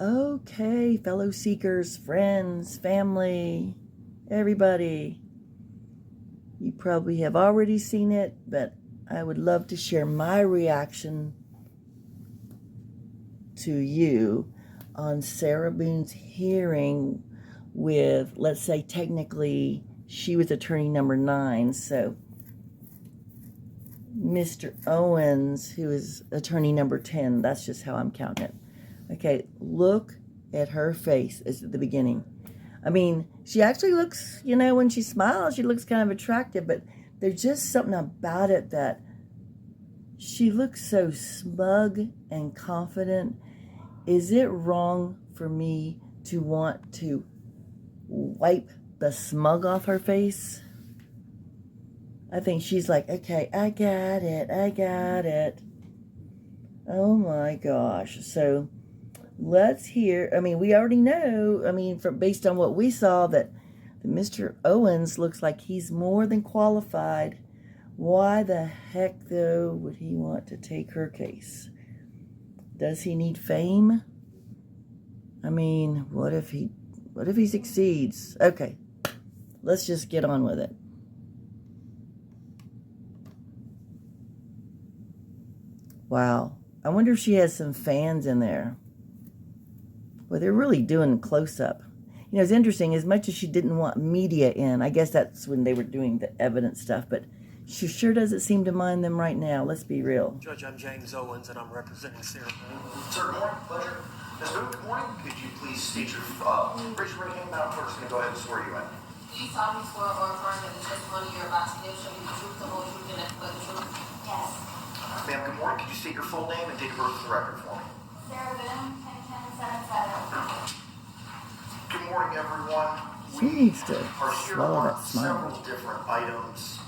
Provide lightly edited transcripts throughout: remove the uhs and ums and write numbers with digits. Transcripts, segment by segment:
Okay, fellow seekers, friends, family, everybody. You probably have already seen it, but I would love to share my reaction to you on Sarah Boone's hearing with, let's say, technically, she was attorney number 9, so Mr. Owens, who is attorney number 10, that's just how I'm counting it. Okay, look at her face as at the beginning. I mean, she actually looks, when she smiles, she looks kind of attractive, but there's just something about it that she looks so smug and confident. Is it wrong for me to want to wipe the smug off her face? I think she's like, okay, I got it. Oh my gosh. So let's hear, we already know, based on what we saw, that Mr. Owens looks like he's more than qualified. Why the heck, though, would he want to take her case? Does he need fame? What if he succeeds? Okay, let's just get on with it. Wow. I wonder if she has some fans in there. Well, they're really doing close-up. It's interesting, as much as she didn't want media in, I guess that's when they were doing the evidence stuff, but she sure doesn't seem to mind them right now. Let's be real. Judge, I'm James Owens, and I'm representing Sarah Boone. Sir, good morning. Pleasure. Ms. Boone, good morning. Could you please state your raise your right hand, Madam Clerk's going to go ahead and swear you in. Do you solemnly swear or affirm that the testimony you're about to give shall be the truth, the whole truth, and nothing but the truth? Yes. Ma'am, good morning. Could you state your full name and date of birth for the record for me? Sarah Boone, 10-10-77. Good morning, everyone. She needs to are here swallow on that smile. several different items.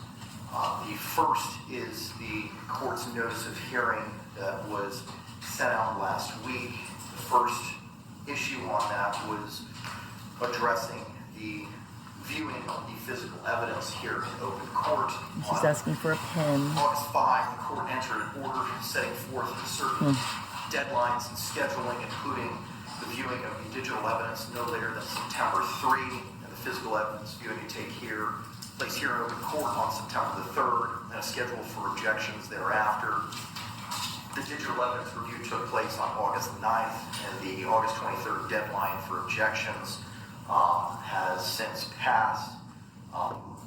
The first is the court's notice of hearing that was sent out last week. The first issue on that was addressing the viewing of the physical evidence here in open court. She's asking for a pen. August 5, the court entered an order setting forth certain deadlines and scheduling, including the viewing of the digital evidence no later than September 3, and the physical evidence viewing to take place here in open court on September the 3rd, and a schedule for objections thereafter. The digital evidence review took place on August 9th, and the August 23rd deadline for objections has since passed. On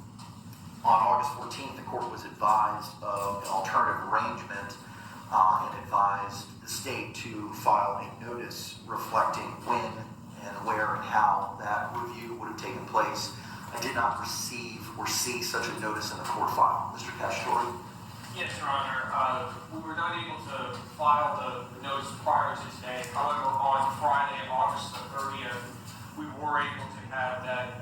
August 14th, the court was advised of an alternative arrangement and advised the state to file a notice reflecting when and where and how that review would have taken place. I did not receive or see such a notice in the court file. Mr. Castore? Yes, Your Honor. We were not able to file the notice prior to today. However, on Friday, August the 30th, we were able to have that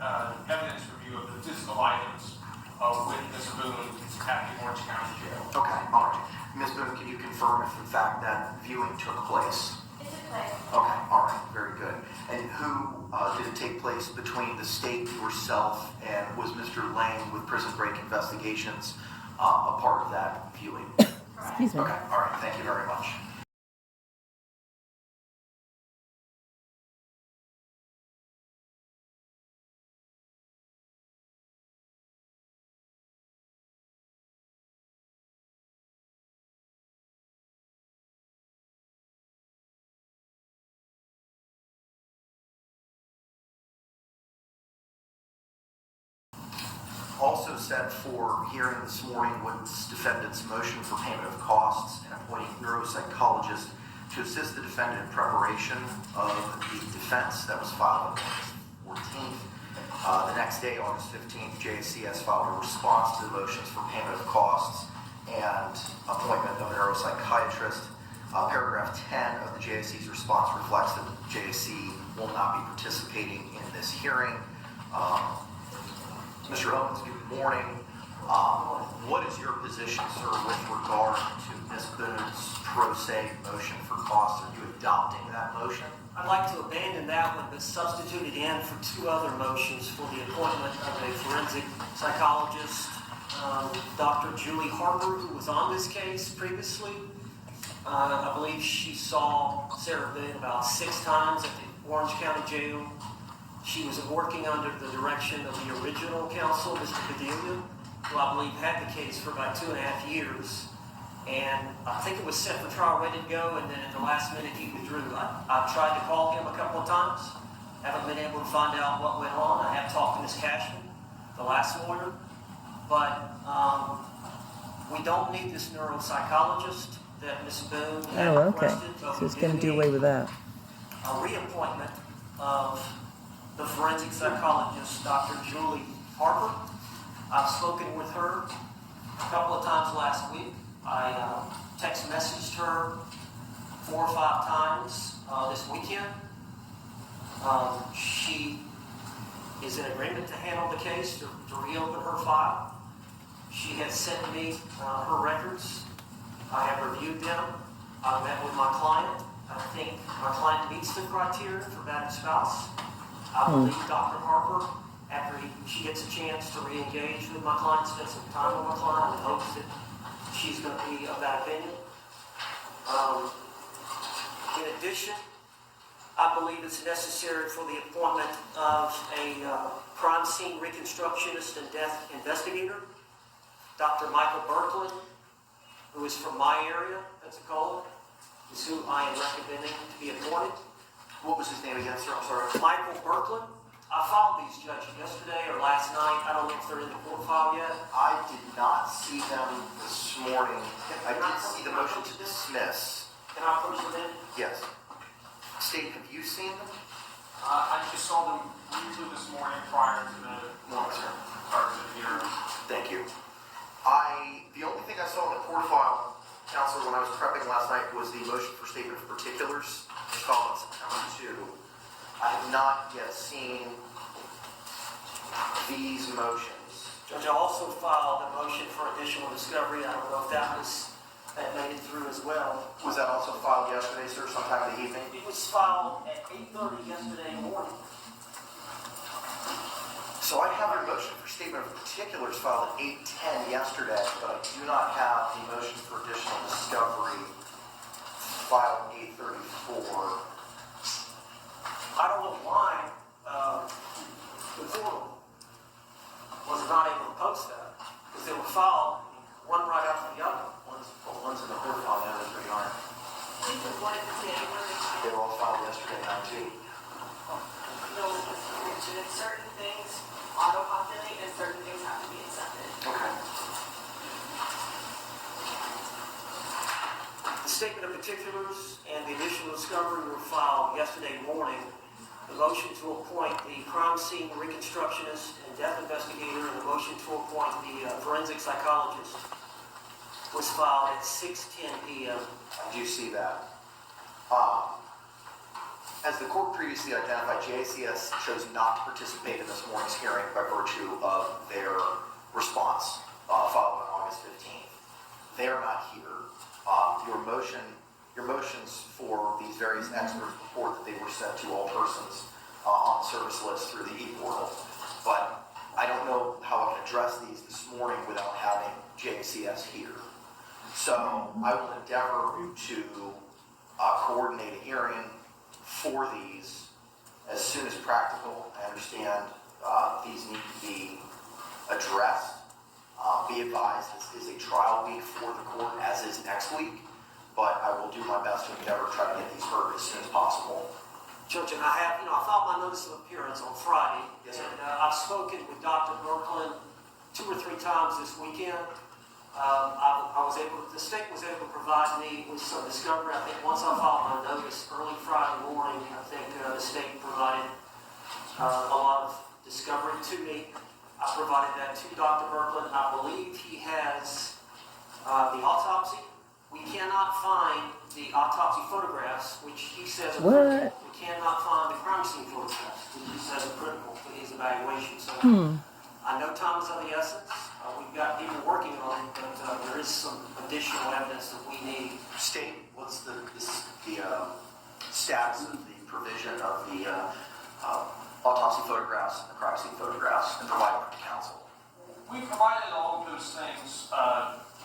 evidence review of the physical items with Ms. Boone at the Orange County Jail. Okay, all right. Ms. Boone, can you confirm if in fact that viewing took place? It took place. Okay, all right, very good. And who did it take place between the state, yourself, and was Mr. Lane with Prison Break Investigations a part of that viewing? Excuse me. Okay, all right, thank you very much. Also set for hearing this morning was defendant's motion for payment of costs and appointing neuropsychologist to assist the defendant in preparation of the defense that was filed on August 14th. The next day, August 15th, JSCS filed a response to the motions for payment of costs and appointment of a neuropsychiatrist. Paragraph 10 of the JSC's response reflects that the JSC will not be participating in this hearing. Mr. Owens, good morning. What is your position, sir, with regard to Ms. Boone's pro se motion for costs? Are you adopting that motion? I'd like to abandon that one, but substitute it in for 2 other motions for the appointment of a forensic psychologist, Dr. Julie Harper, who was on this case previously, I believe she saw Sarah Boone about 6 times at the Orange County Jail. She was working under the direction of the original counsel, Mr. Bedelia, who I believe had the case for about 2.5 years. And I think it was set for trial, ready to go, and then at the last minute he withdrew. I tried to call him a couple of times, haven't been able to find out what went on. I have talked to Ms. Cashman, the last lawyer, but we don't need this neuropsychologist that Ms. Boone had Oh, okay. requested. But So it's we going to do need away with that. a reappointment of the forensic psychologist, Dr. Julie Harper. I've spoken with her a couple of times last week. I text messaged her 4 or 5 times this weekend. She is in agreement to handle the case, to reopen her file. She has sent me her records. I have reviewed them. I've met with my client. I think my client meets the criteria for battered spouse. I believe Dr. Harper, after she gets a chance to re-engage with my client, spend some time with my client, and hopes that she's going to be of that opinion. In addition, I believe it's necessary for the appointment of a crime scene reconstructionist and death investigator, Dr. Michael Berkland, who is from my area, Pensacola, is who I am recommending to be appointed. What was his name again, sir? I'm sorry. Michael Berkland. I filed these, Judge, yesterday or last night. I don't know if they're in the court file yet. I did not see them this morning. I did see the motion to dismiss. Can I push them in? Yes. State, have you seen them? I just saw them briefly this morning prior to the hearing. Thank you. The only thing I saw in the court file, Counselor, when I was prepping last night was the motion for statement of particulars, which filed on September 2. I have not yet seen these motions. Judge, I also filed a motion for additional discovery. I don't know if that made it through as well. Was that also filed yesterday, sir, sometime in the evening? It was filed at 8:30 yesterday morning. So I have a motion for statement of particulars filed at 8:10 yesterday, but I do not have the motion for additional discovery filed at 8:34. I don't know why the court was not able to post that, because they were filed one right after the other. One's in the court file, the other 3 aren't. They were all filed yesterday night too. Certain things auto-populate and certain things have to be accepted. Okay. The statement of particulars and the additional discovery were filed yesterday morning. The motion to appoint the crime scene reconstructionist and death investigator and the motion to appoint the forensic psychologist was filed at 6:10 p.m. I do see that. As the court previously identified, JACS chose not to participate in this morning's hearing by virtue of their response filed on August 15th. They are not here. Your motions for these various experts report that they were sent to all persons on the service list through the e-portal. But I don't know how I can address these this morning without having JACS here. So I will endeavor to coordinate a hearing for these as soon as practical. I understand these need to be addressed. Be advised, this is a trial week for the court, as is next week, but I will do my best to endeavor to try to get these heard as soon as possible. Judge, and I filed my notice of appearance on Friday, Yes, sir. and I've spoken with Dr. Berkland 2 or 3 times this weekend. The state was able to provide me with some discovery. I think once I filed my notice early Friday morning, I think the state provided a lot of discovery to me. I provided that to Dr. Berkland, and I believe he has the autopsy. We cannot find the autopsy photographs, which he says are critical. We cannot find the crime scene photographs, which he says are critical to his evaluation. So I know time is of the essence. We've got people working on it, but there is some additional evidence that we need. State, what's the status of the provision of the autopsy photographs and the crime scene photographs and provided to counsel? We provided all of those things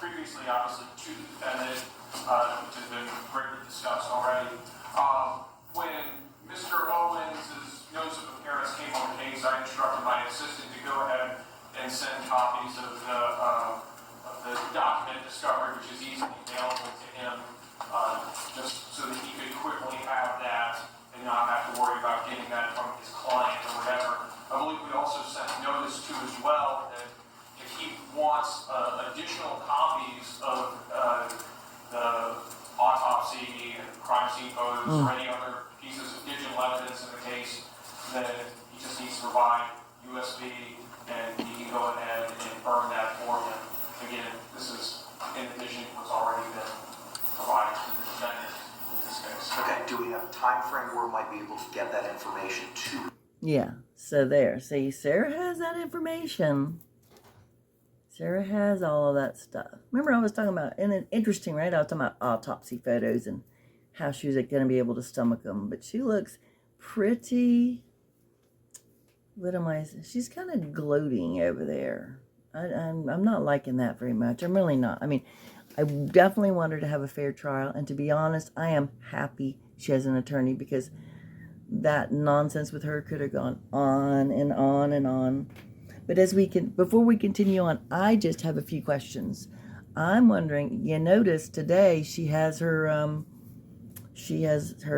previously, obviously, to the defendant, which has been greatly discussed already. When Mr. Owens' notice of appearance came on the case, I instructed my assistant to go ahead and send copies of the document discovery, which is easily available to him, just so that he could quickly have that and not have to worry about getting that from his client or whatever. I believe we also sent notice to as well that if he wants additional copies of the autopsy and crime scene photos or any other pieces of digital evidence in the case, then he just needs to provide USB and he can go ahead and burn that for him. Again, this is in addition to what's already been provided to the defendant in this case. Okay, do we have a time frame where we might be able to get that information to? Yeah, so there. See, Sarah has that information. Sarah has all of that stuff. Remember I was talking about, and it's interesting, right? I was talking about autopsy photos and how she was going to be able to stomach them. But she looks pretty, she's kind of gloating over there. I'm not liking that very much. I'm really not. I mean, I definitely want her to have a fair trial. And to be honest, I am happy she has an attorney because that nonsense with her could have gone on and on and on. But before we continue on, I just have a few questions. I'm wondering, you notice today she has her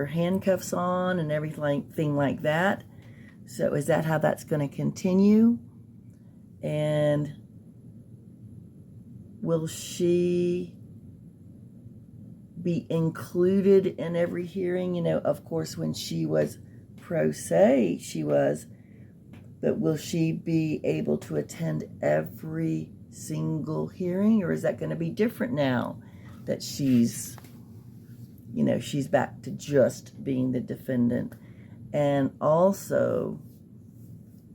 handcuffs on and everything like that. So is that how that's going to continue? And will she be included in every hearing? You know, of course, when she was pro se, she was. But will she be able to attend every single hearing? Or is that going to be different now that she's back to just being the defendant? And also,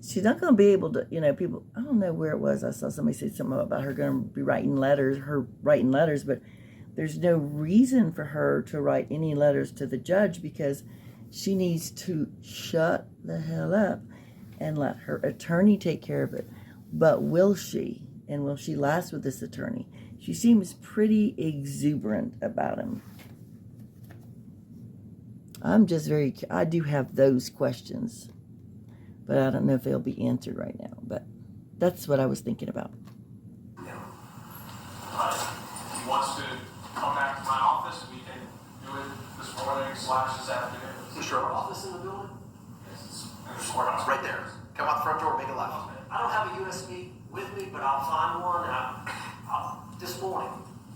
she's not going to be able to, people, I don't know where it was. I saw somebody say something about her going to be writing letters, but there's no reason for her to write any letters to the judge because she needs to shut the hell up and let her attorney take care of it. But will she? And will she last with this attorney? She seems pretty exuberant about him. I do have those questions, but I don't know if they'll be answered right now. But that's what I was thinking about. If he wants to come back to my office, we can do it this morning / this afternoon. Is your Office in the building? It's right there. Come out the front door, make a left. I don't have a USB with me, but I'll find one. This morning,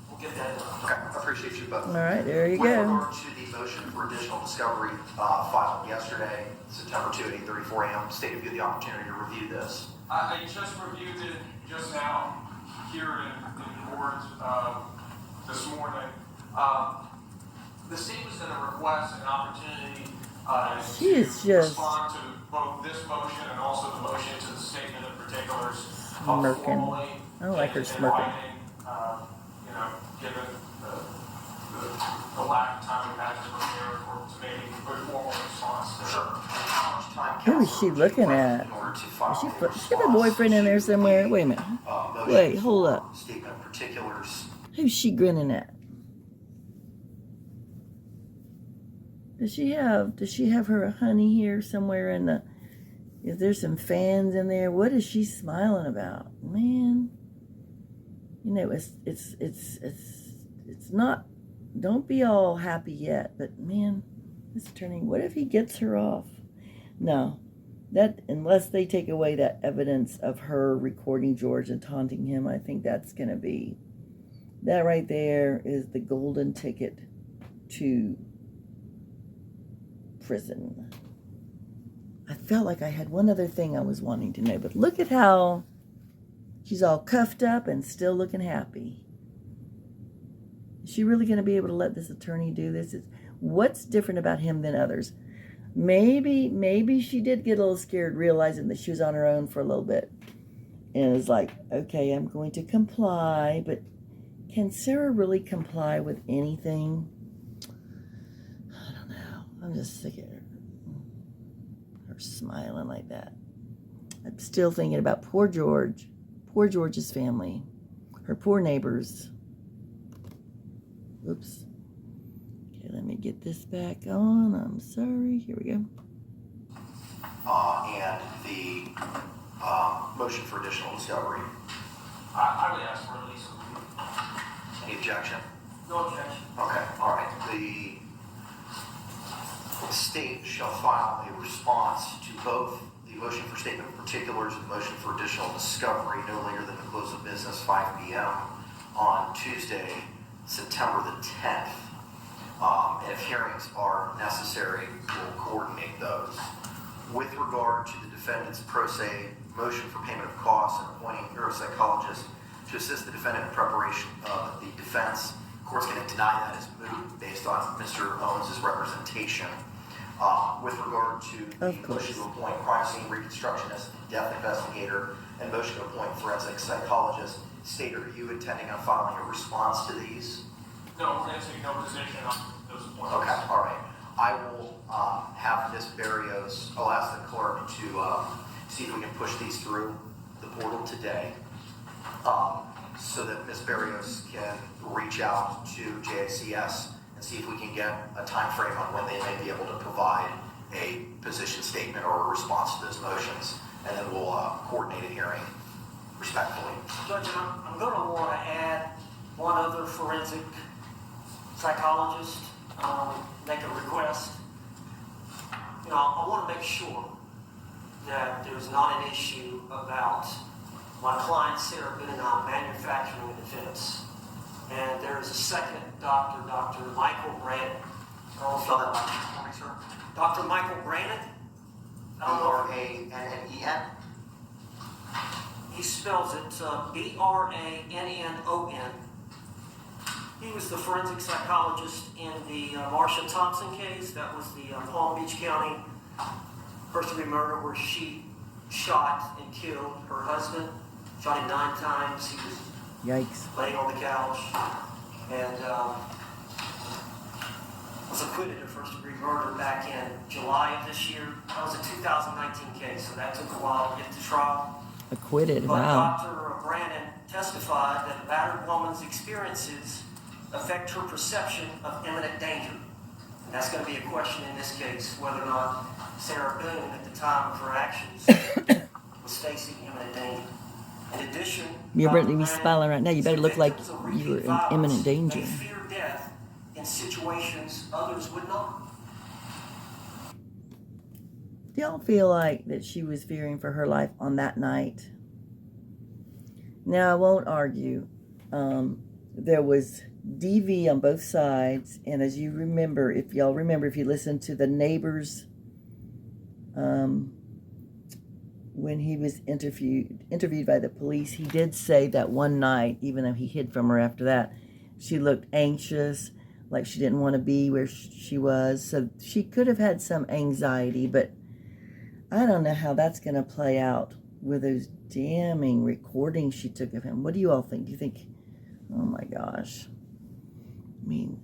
we'll get that done. Okay, I appreciate you both. All right, there you With go. regard to the motion for additional discovery filed yesterday, September 2 at 8:34 a.m., state of you the opportunity to review this. I just reviewed it just now here in court this morning. The state was going to request an opportunity She is to just respond to both this motion and also the motion to the statement of particulars. Smirking. Formally I don't like her in smirking. writing, given the lack of time we've had to prepare to make a formal response. Sure. How much time Who is she looking at? in order to file She a she have a boyfriend in there somewhere. Wait a minute. motion Wait, hold for up. Statement of particulars. Who's she grinning at? Does she have her honey here somewhere in the? Is there some fans in there? What is she smiling about, man? It's not. Don't be all happy yet, but man, this attorney. What if he gets her off? No, unless they take away that evidence of her recording George and taunting him, I think that's gonna be. That right there is the golden ticket to prison. I felt like I had one other thing I was wanting to know, but look at how she's all cuffed up and still looking happy. Is she really going to be able to let this attorney do this? What's different about him than others? Maybe she did get a little scared realizing that she was on her own for a little bit. And it's like, okay, I'm going to comply, but can Sarah really comply with anything? I don't know. I'm just sick of her smiling like that. I'm still thinking about poor George's family, her poor neighbors. Oops. Okay, let me get this back on. I'm sorry. Here we go. And the motion for additional discovery. I would ask for at least a week. Any objection? No objection. Okay, all right. The state shall file a response to both the motion for statement of particulars and motion for additional discovery no later than the close of business 5 p.m. on Tuesday, September the 10th. And if hearings are necessary, we'll coordinate those. With regard to the defendant's pro se motion for payment of costs and appointing neuropsychologists to assist the defendant in preparation of the defense, the court's going to deny that as moot based on Mr. Owens' representation. With regard to the motion to appoint crime scene reconstructionist, death investigator, and motion to appoint forensic psychologist, State, are you intending on filing a response to these? No, we're going to take no position on those points. Okay, all right. I will have Ms. Barrios, I'll ask the clerk to see if we can push these through the portal today so that Ms. Barrios can reach out to JICS and see if we can get a time frame on when they may be able to provide a position statement or a response to those motions, and then we'll coordinate a hearing respectfully. Judge, I'm going to want to add one other forensic psychologist, make a request. I want to make sure that there's not an issue about my client Sarah Boone and I manufacturing a defense. And there is a second doctor, Dr. Michael Brannon. Spell that last name for me, sir. Dr. Michael Brannon. B-R-A-N-N-E-N? He spells it B-R-A-N-N-O-N. He was the forensic psychologist in the Marsha Thompson case. That was the Palm Beach County first-degree murder where she shot and killed her husband. Shot him 9 times. He was laying on the couch and was acquitted of first-degree murder back in July of this year. That was a 2019 case, so that took a while to get to trial. Acquitted, But wow. Dr. Brannon testified that a battered woman's experiences affect her perception of imminent danger. And that's going to be a question in this case, whether or not Sarah Boone, at the time of her actions, was facing imminent danger. In addition, You're Dr. really Brannon smiling right now. You better said look like victims of you're repeat in imminent violence danger. may fear death in situations others would not. Do y'all feel like that she was fearing for her life on that night? Now, I won't argue. There was DV on both sides, and as you remember, if you listen to the neighbors, when he was interviewed by the police, he did say that one night, even though he hid from her after that, she looked anxious, like she didn't want to be where she was. So she could have had some anxiety, but I don't know how that's going to play out with those damning recordings she took of him. What do you all think? Do you think, oh my gosh. I mean,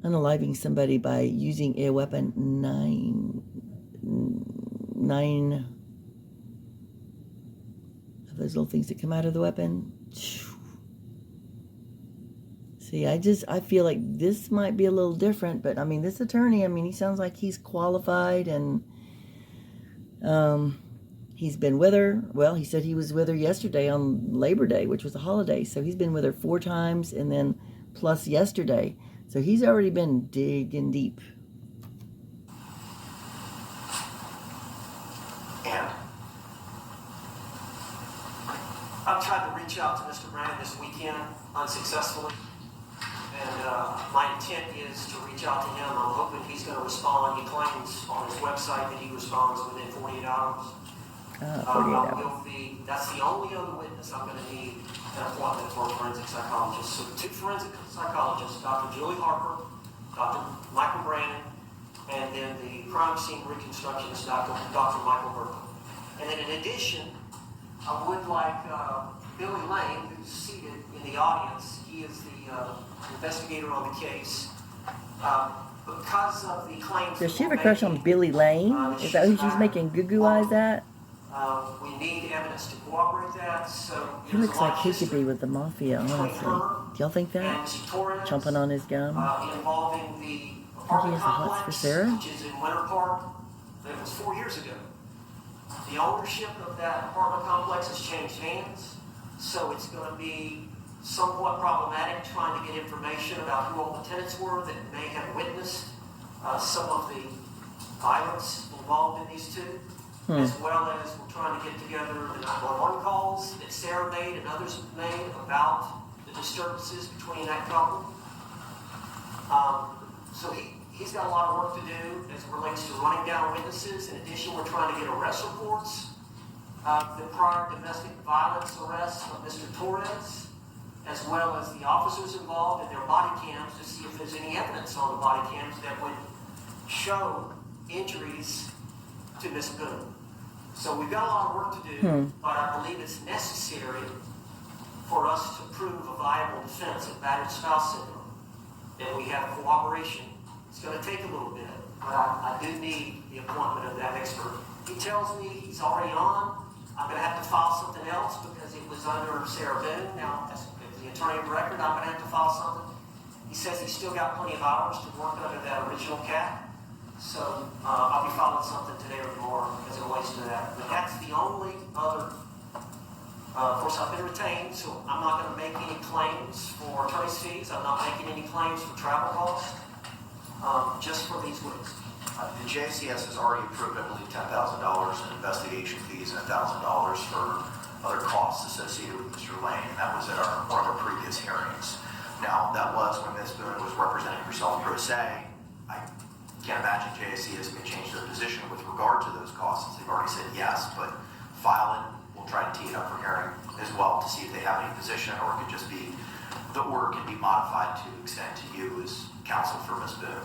unaliving somebody by using a weapon, nine of those little things that come out of the weapon. See, I feel like this might be a little different, but I mean, this attorney, he sounds like he's qualified and he's been with her. Well, he said he was with her yesterday on Labor Day, which was a holiday. So he's been with her 4 times and then plus yesterday. So he's already been digging deep. And? I've tried to reach out to Mr. Brannon this weekend unsuccessfully. And my intent is to reach out to him. I'm hoping he's going to respond. He claims on his website that he responds within 48 hours. 48 hours. That's the only other witness I'm going to need an appointment for a forensic psychologist. So 2 forensic psychologists, Dr. Julie Harper, Dr. Michael Brannon, and then the crime scene reconstructionist, Dr. Michael Burton. And then in addition, I would like Billy Lane, who's seated in the audience. He is the investigator on the case. Because of the claims... Does she have a crush on Billy Lane? Is that who she's making goo-goo eyes at? We need evidence to corroborate that, so. He looks like he could be with the mafia, honestly. Do y'all think that? And Mr. Torres. Chomping on his gum? Involving the Think he apartment has the hots for complex, Sarah? which is in Winter Park. That was 4 years ago. The ownership of that apartment complex has changed hands, so it's going to be somewhat problematic trying to get information about who all the tenants were that may have witnessed some of the violence involved in these two, as well as we're trying to get together the 911 calls that Sarah made and others have made about the disturbances between that couple. So he's got a lot of work to do as it relates to running down witnesses. In addition, we're trying to get arrest reports of the prior domestic violence arrests of Mr. Torres, as well as the officers involved and their body cams to see if there's any evidence on the body cams that would show injuries to Miss Boone. So we've got a lot of work to do, but I believe it's necessary for us to prove a viable defense of battered spouse syndrome. And we have cooperation. It's going to take a little bit, but I do need the appointment of that expert. He tells me he's already on. I'm going to have to file something else because it was under Sarah Boone. Now, as the attorney of record, I'm going to have to file something. He says he's still got plenty of hours to work under that original cap. So I'll be filing something today or tomorrow as it relates to that. But that's the only other. Of course, I've been retained, so I'm not going to make any claims for attorney's fees. I'm not making any claims for travel costs, just for these witnesses. The JCS has already approved, I believe, $10,000 in investigation fees and $1,000 for other costs associated with Mr. Lane, and that was at one of our previous hearings. Now, that was when Ms. Boone was representing herself pro se. I can't imagine JCS may change their position with regard to those costs. They've already said yes, but file it. We'll try to tee it up for hearing as well to see if they have any position, or it could just be the order can be modified to extend to you as counsel for Ms. Boone.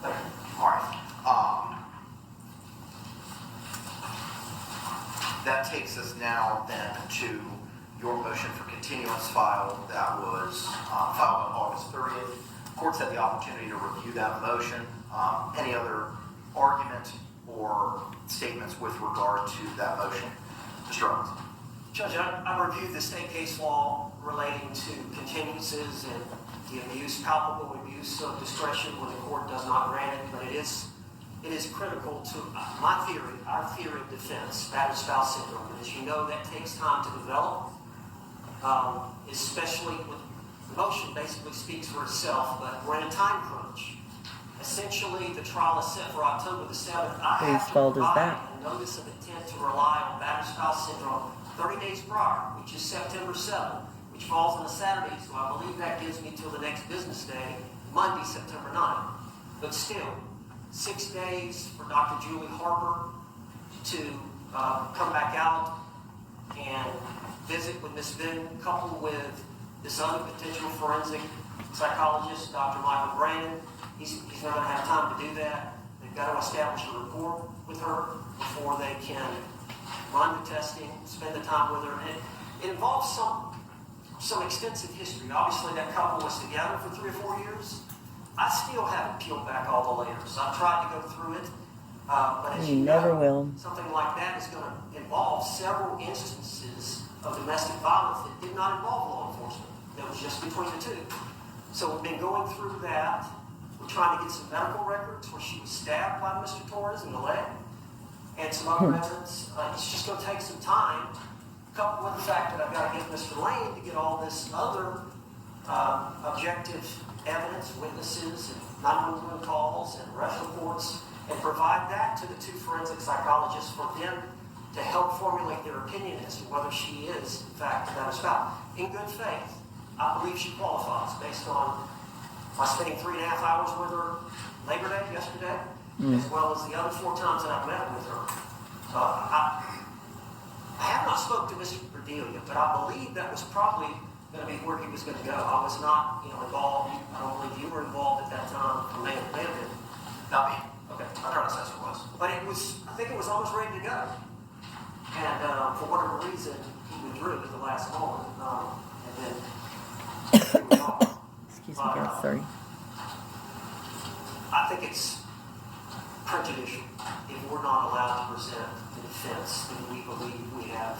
Thank you. All right. That takes us now then to your motion for continuance filed that was filed on August 30th. Courts had the opportunity to review that motion. Any other argument or statements with regard to that motion? Mr. Owens. Judge, I reviewed the state case law relating to continuances and the abuse, palpable abuse of discretion when the court does not grant it, but it is critical to my theory, our theory of defense, battered spouse syndrome. And as you know, that takes time to develop, especially with the motion basically speaks for itself, but we're in a time crunch. Essentially, the trial is set for October the 7th. I have to provide a notice of intent to rely on battered spouse syndrome 30 days prior, which is September 7th, which falls on a Saturday, so I believe that gives me till the next business day, Monday, September 9th. But still, 6 days for Dr. Julie Harper to come back out and visit with Ms. Boone, coupled with this other potential forensic psychologist, Dr. Michael Brandon. He's not going to have time to do that. They've got to establish a rapport with her before they can run the testing, spend the time with her. And it involves some extensive history. Obviously, that couple was together for 3 or 4 years. I still haven't peeled back all the layers. I've tried to go through it, but as you never know, will. Something like that is going to involve several instances of domestic violence that did not involve law enforcement. That was just between the two. So we've been going through that. We're trying to get some medical records where she was stabbed by Mr. Torres in the leg, and some other evidence. It's just going to take some time, coupled with the fact that I've got to get Mr. Lane to get all this other objective evidence, witnesses, and 911 calls, and arrest reports, and provide that to the 2 forensic psychologists for them to help formulate their opinion as to whether she is, in fact, a battered spouse. In good faith, I believe she qualifies based on my spending 3.5 hours with her Labor Day yesterday, as well as the other 4 times that I've met with her. I have not spoken to Mr. Cordelia, but I believe that was probably going to be where he was going to go. I was not, involved. I don't believe you were involved at that time. May have been. Not me. Okay. My predecessor was. But I think it was almost ready to go. And for whatever reason, he withdrew at the last moment. And then here we are. Excuse me, guys. Sorry. I think it's prejudicial if we're not allowed to present the defense, then we believe we have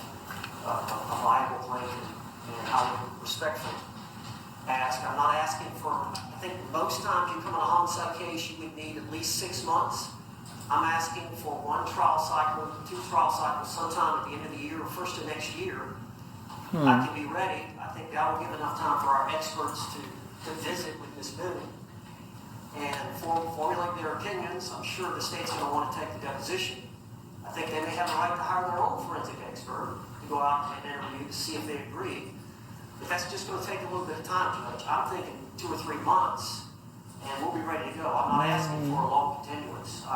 a viable claim, and I would respectfully ask. I'm not asking for, I think most times you come in a homicide case, you would need at least 6 months. I'm asking for 1 trial cycle, 2 trial cycles sometime at the end of the year or first of next year. I can be ready. I think that will give enough time for our experts to visit with Ms. Boone and formulate their opinions. I'm sure the state's going to want to take the deposition. I think they may have the right to hire their own forensic expert to go out and interview to see if they agree. But that's just going to take a little bit of time, Judge. I'm thinking 2 or 3 months, and we'll be ready to go. I'm not asking for a long continuance.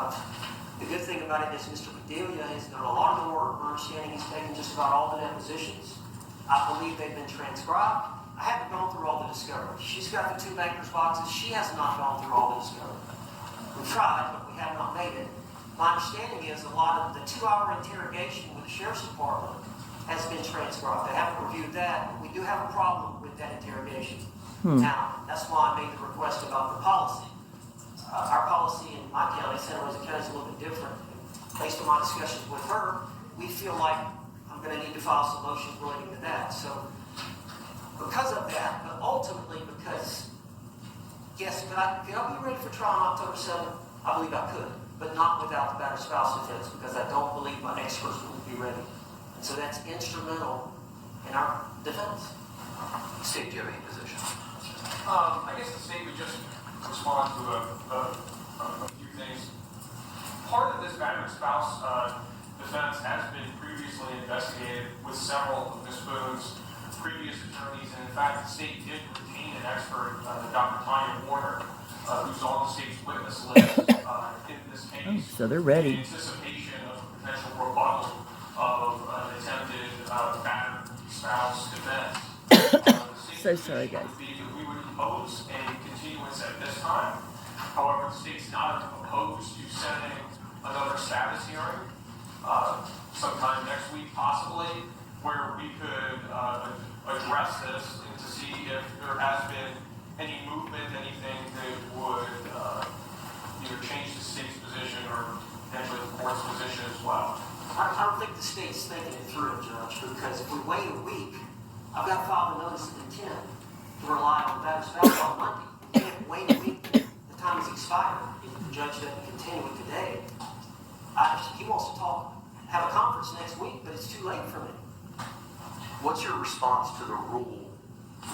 The good thing about it is Mr. Bedelia has done a lot of the work. My understanding he's taken just about all the depositions. I believe they've been transcribed. I haven't gone through all the discovery. She's got the 2 banker's boxes. She has not gone through all the discovery. We've tried, but we have not made it. My understanding is a lot of the 2-hour interrogation with the Sheriff's Department has been transcribed. They haven't reviewed that, but we do have a problem with that interrogation. Now, that's why I made the request about the policy. Our policy in my county, Santa Rosa County, is a little bit different. Based on my discussions with her, we feel like I'm going to need to file some motions relating to that. So, because of that, but ultimately because, yes, could I be ready for trial on October 7th? I believe I could, but not without the battered spouse defense, because I don't believe my experts will be ready. And so that's instrumental in our defense. State, do you have any position? I guess the state would just respond to a few things. Part of this battered spouse defense has been previously investigated with several of Ms. Boone's previous attorneys, and in fact, the state did retain an expert, Dr. Tanya Warner, who's on the state's witness list in this case. So they're ready. In anticipation of a potential rebuttal of an attempted battered spouse defense. So sorry, guys. We would oppose a continuance at this time. However, the state's not opposed to setting another status hearing sometime next week, possibly, where we could address this and to see if there has been any movement, anything that would either change the state's position or potentially the court's position as well. I don't think the state's thinking it through, Judge, because if we wait a week, I've got to file a notice of intent to rely on battered spouse on Monday. We can't wait a week. The time has expired. If the judge doesn't continue it today, he wants to have a conference next week, but it's too late for me. What's your response to the rule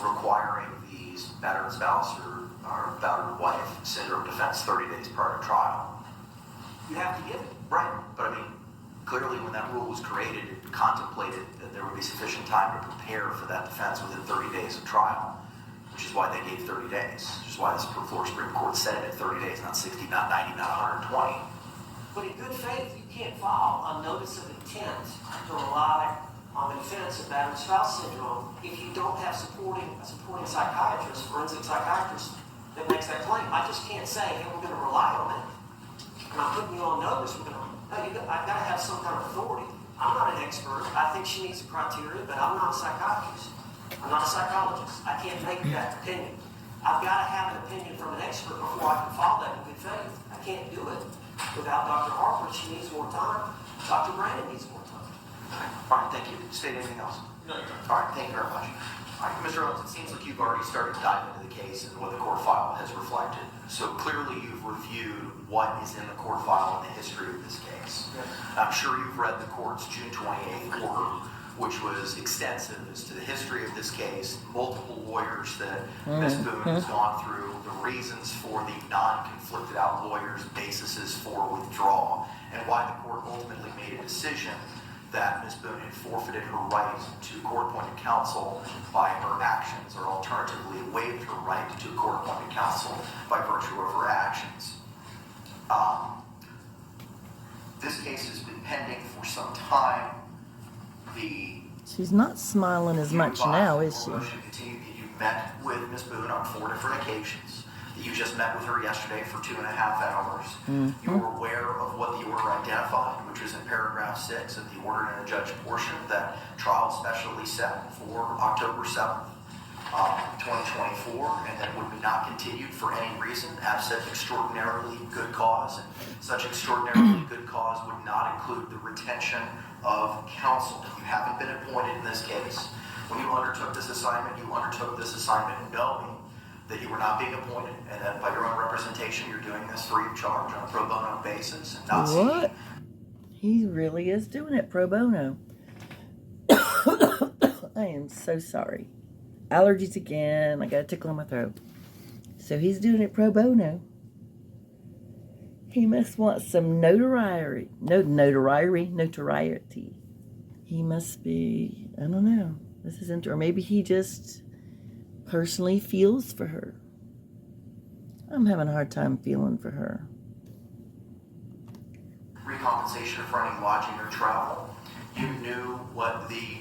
requiring these battered spouse or battered wife syndrome defense 30 days prior to trial? You have to give it. Right, but I mean, clearly when that rule was created, it contemplated that there would be sufficient time to prepare for that defense within 30 days of trial, which is why they gave 30 days, which is why the Florida Supreme Court set it at 30 days, not 60, not 90, not 120. But in good faith, you can't file a notice of intent to rely on the defense of battered spouse syndrome if you don't have a supporting psychiatrist, forensic psychiatrist, that makes that claim. I just can't say, hey, we're going to rely on it. And I'm putting you on notice. I've got to have some kind of authority. I'm not an expert. I think she meets the criteria, but I'm not a psychiatrist. I'm not a psychologist. I can't make that opinion. I've got to have an opinion from an expert before I can file that in good faith. I can't do it without Dr. Harper. She needs more time. Dr. Brandon needs more time. Okay, fine, thank you. State anything else? No, you're All right, thank you very much. All right, Mr. Owens, it seems like you've already started to dive into the case and what the court file has reflected. So clearly you've reviewed what is in the court file and the history of this case. Yes. I'm sure you've read the court's June 28th order, which was extensive as to the history of this case, multiple lawyers that Ms. Boone has gone through, the reasons for the non-conflicted out lawyers' basis for withdrawal, and why the court ultimately made a decision that Ms. Boone had forfeited her right to court-appointed counsel by her actions, or alternatively waived her right to court-appointed counsel by virtue of her actions. This case has been pending for some time. She's not smiling as much now, is she? You met with Ms. Boone on 4 different occasions. You just met with her yesterday for 2.5 hours. You were aware of what the order identified, which was in paragraph 6 of the order in the judge portion that trial specially set for October 7th. 2024, and that it would be not continued for any reason, absent extraordinarily good cause. And such extraordinarily good cause would not include the retention of counsel. You haven't been appointed in this case. When you undertook this assignment knowing that you were not being appointed, and that by your own representation, you're doing this free of charge on a pro bono basis, and not seeking. What? He really is doing it pro bono. I am so sorry. Allergies again. I got a tickle in my throat. So he's doing it pro bono. He must want some notoriety. Notoriety. He must be, I don't know. This isn't, or maybe he just personally feels for her. I'm having a hard time feeling for her. Recompensation for any lodging or travel. You knew what the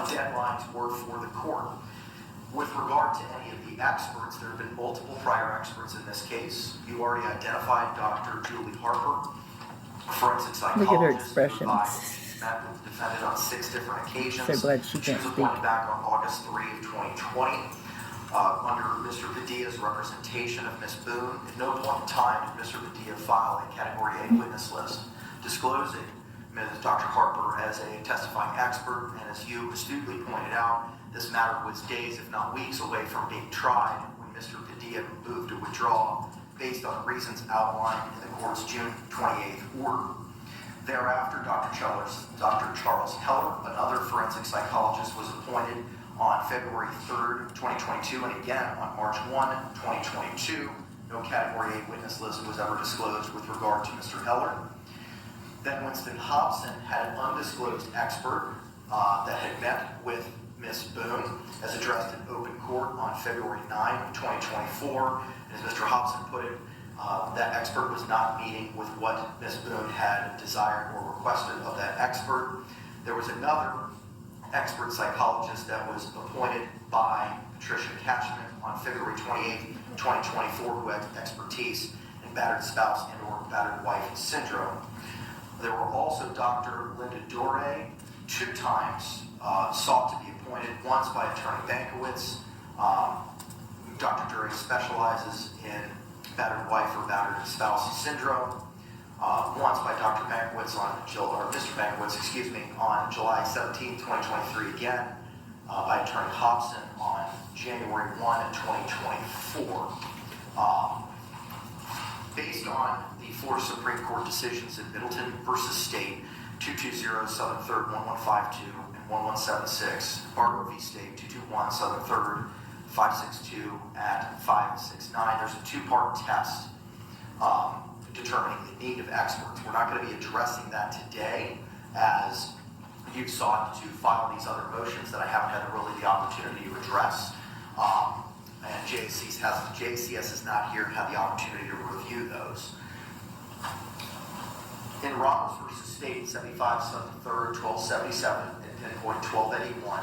deadlines were for the court. With regard to any of the experts, there have been multiple prior experts in this case. You already identified Dr. Julie Harper, a forensic psychologist. Look at her expressions. Who met with the defendant on 6 different occasions. So glad she can't was speak. appointed back on August 3 of 2020 under Mr. Padilla's representation of Ms. Boone. At no point in time did Mr. Padilla file a Category A witness list disclosing Ms. Dr. Harper as a testifying expert, and as you astutely pointed out, this matter was days, if not weeks, away from being tried when Mr. Padilla moved to withdraw based on the reasons outlined in the court's June 28th order. Thereafter, Dr. Charles Heller, another forensic psychologist, was appointed on February 3rd, 2022, and again on March 1, 2022. No Category A witness list was ever disclosed with regard to Mr. Heller. Then Winston Hobson had an undisclosed expert that had met with Ms. Boone, as addressed in open court on February 9 of 2024. And as Mr. Hobson put it, that expert was not meeting with what Ms. Boone had desired or requested of that expert. There was another expert psychologist that was appointed by Patricia Catchment on February 28, 2024, who had expertise in battered spouse and or battered wife syndrome. There were also Dr. Linda Dore, 2 times sought to be appointed, once by Attorney Bankowitz. Dr. Dore specializes in battered wife or battered spouse syndrome. Once by Dr. Bankowitz Mr. Bankowitz, on July 17, 2023 again, by Attorney Hobson on January 1, 2024. Based on the 4 Supreme Court decisions in Middleton versus State, 220 Southern 3rd 1152 and 1176, Barber v. State 221 Southern 3rd 562 at 569, there's a 2-part test determining the need of experts. We're not going to be addressing that today, as you've sought to file these other motions that I haven't had really the opportunity to address. And JCS is not here to have the opportunity to review those. In Ramos versus State, 75 Southern 3rd, 1277, and pinpoint 1281,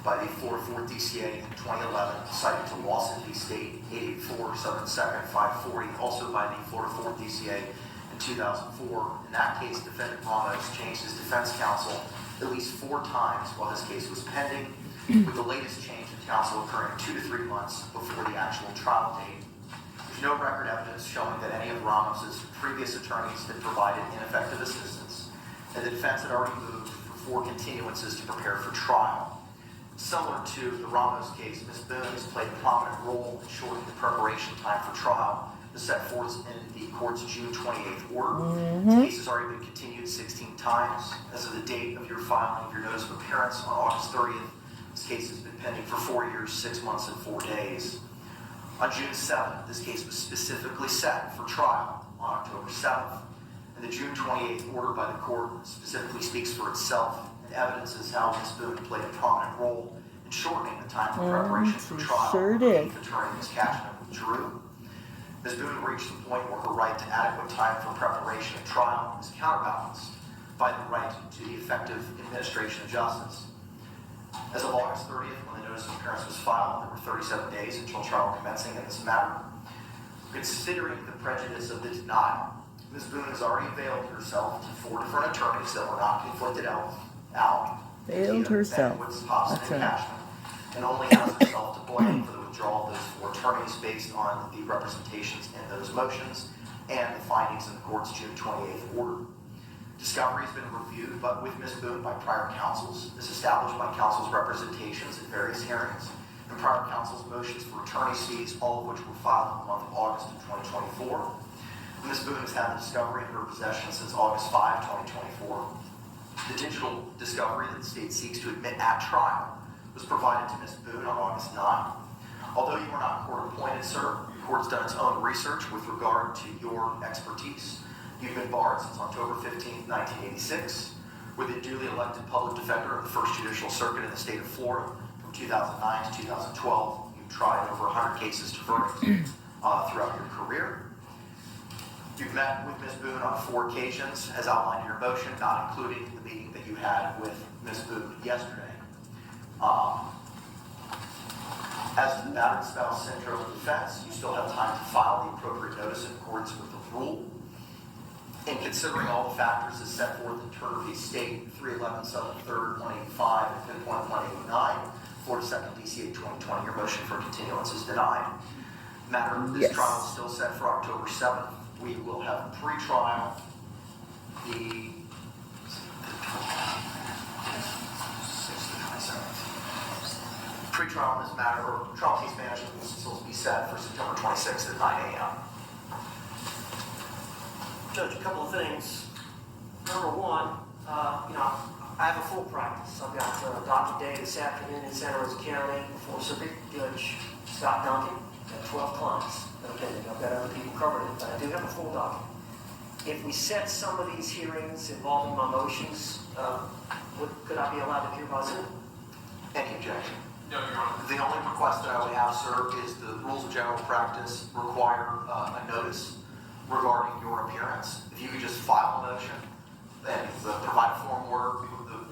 by the 4th DCA in 2011, cited to Lawson v. State, 884 Southern 2nd, 540, also by the Florida 4th DCA in 2004. In that case, defendant Ramos changed his defense counsel at least 4 times while this case was pending, with the latest change in counsel occurring 2 to 3 months before the actual trial date. There's no record evidence showing that any of Ramos's previous attorneys had provided ineffective assistance, and the defense had already moved for 4 continuances to prepare for trial. Similar to the Ramos case, Ms. Boone has played a prominent role in shortening the preparation time for trial, as set forth in the court's June 28th order. The case has already been continued 16 times. As of the date of your filing of your notice of appearance on August 30th, this case has been pending for 4 years, 6 months, and 4 days. On June 7th, this case was specifically set for trial on October 7th, and the June 28th order by the court specifically speaks for itself and evidences how Ms. Boone played a prominent role in shortening the time for preparation for trial. Sure did. The attorney, Ms. Catchment, withdrew. Ms. Boone reached the point where her right to adequate time for preparation of trial is counterbalanced by the right to the effective administration of justice. As of August 30th, when the notice of appearance was filed, there were 37 days until trial commencing in this matter. Considering the prejudice of the denial, Ms. Boone has already availed herself to 4 different attorneys that were not conflicted out. Availed herself. Hobson, and That's right. Cashman, and only has herself to blame for the withdrawal of those 4 attorneys based on the representations in those motions and the findings in the court's June 28th order. Discovery has been reviewed with Ms. Boone by prior counsels, as established by counsel's representations at various hearings, and prior counsel's motions for attorney's fees, all of which were filed in the month of August of 2024. Ms. Boone has had the discovery in her possession since August 5, 2024. The digital discovery that the state seeks to admit at trial was provided to Ms. Boone on August 9. Although you were not court appointed, sir, the court's done its own research with regard to your expertise. You've been barred since October 15, 1986, with a duly elected public defender of the First Judicial Circuit in the state of Florida from 2009 to 2012. You've tried over 100 cases to verdict throughout your career. You've met with Ms. Boone on 4 occasions, as outlined in your motion, not including the meeting that you had with Ms. Boone yesterday. As to the battered spouse syndrome defense, you still have time to file the appropriate notice in accordance with the rule. In considering all the factors as set forth in Turner v. State 311 Southern 3rd 185 and 5.189, Florida 2nd DCA 2020, your motion for continuance is denied. Matter of this trial is still set for October 7th. We will have pre-trial the 6th to 27th. Pre-trial in this matter, or trial case management will still be set for September 26th at 9 a.m. Judge, a couple of things. Number one, I have a full practice. I've got a docket day this afternoon in Santa Rosa County before Circuit Judge Scott Duncan. I've got 12 clients that are pending. I've got other people covering it, but I do have a full docket. If we set some of these hearings involving my motions, could I be allowed to hear by Zoom? Any objection? No, Your Honor. The only request that I would have, sir, is the rules of general practice require a notice regarding your appearance. If you could just file a motion and provide a form order,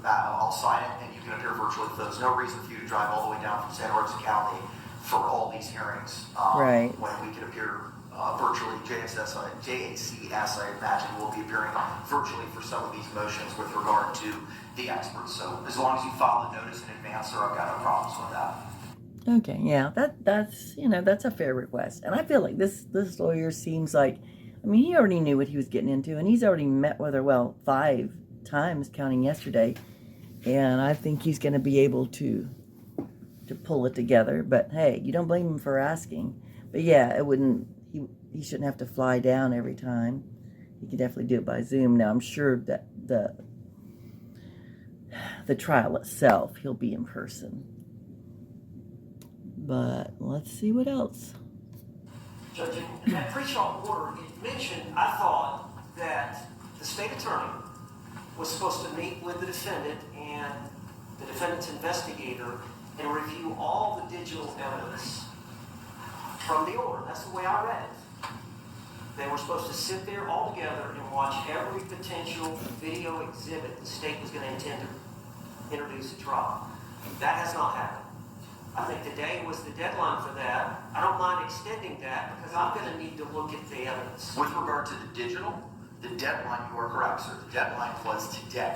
I'll sign it and you can appear virtually. There's no reason for you to drive all the way down from Santa Rosa County for all these hearings. Right. When we can appear virtually, JACS, I imagine, will be appearing virtually for some of these motions with regard to the experts. So as long as you file a notice in advance, sir, I've got no problems with that. Okay, yeah, that's a fair request. And I feel like this lawyer seems like, he already knew what he was getting into, and he's already met with her, 5 times, counting yesterday. And I think he's going to be able to pull it together. But hey, you don't blame him for asking. But yeah, he shouldn't have to fly down every time. He could definitely do it by Zoom. Now, I'm sure that the trial itself, he'll be in person. But let's see what else. Judge, in that pre-trial order, it mentioned, I thought, that the state attorney was supposed to meet with the defendant and the defendant's investigator and review all the digital evidence from the order. That's the way I read it. They were supposed to sit there all together and watch every potential video exhibit the state was going to intend to introduce at trial. That has not happened. I think today was the deadline for that. I don't mind extending that because I'm going to need to look at the evidence. With regard to the digital, the deadline, you are correct, sir. The deadline was today,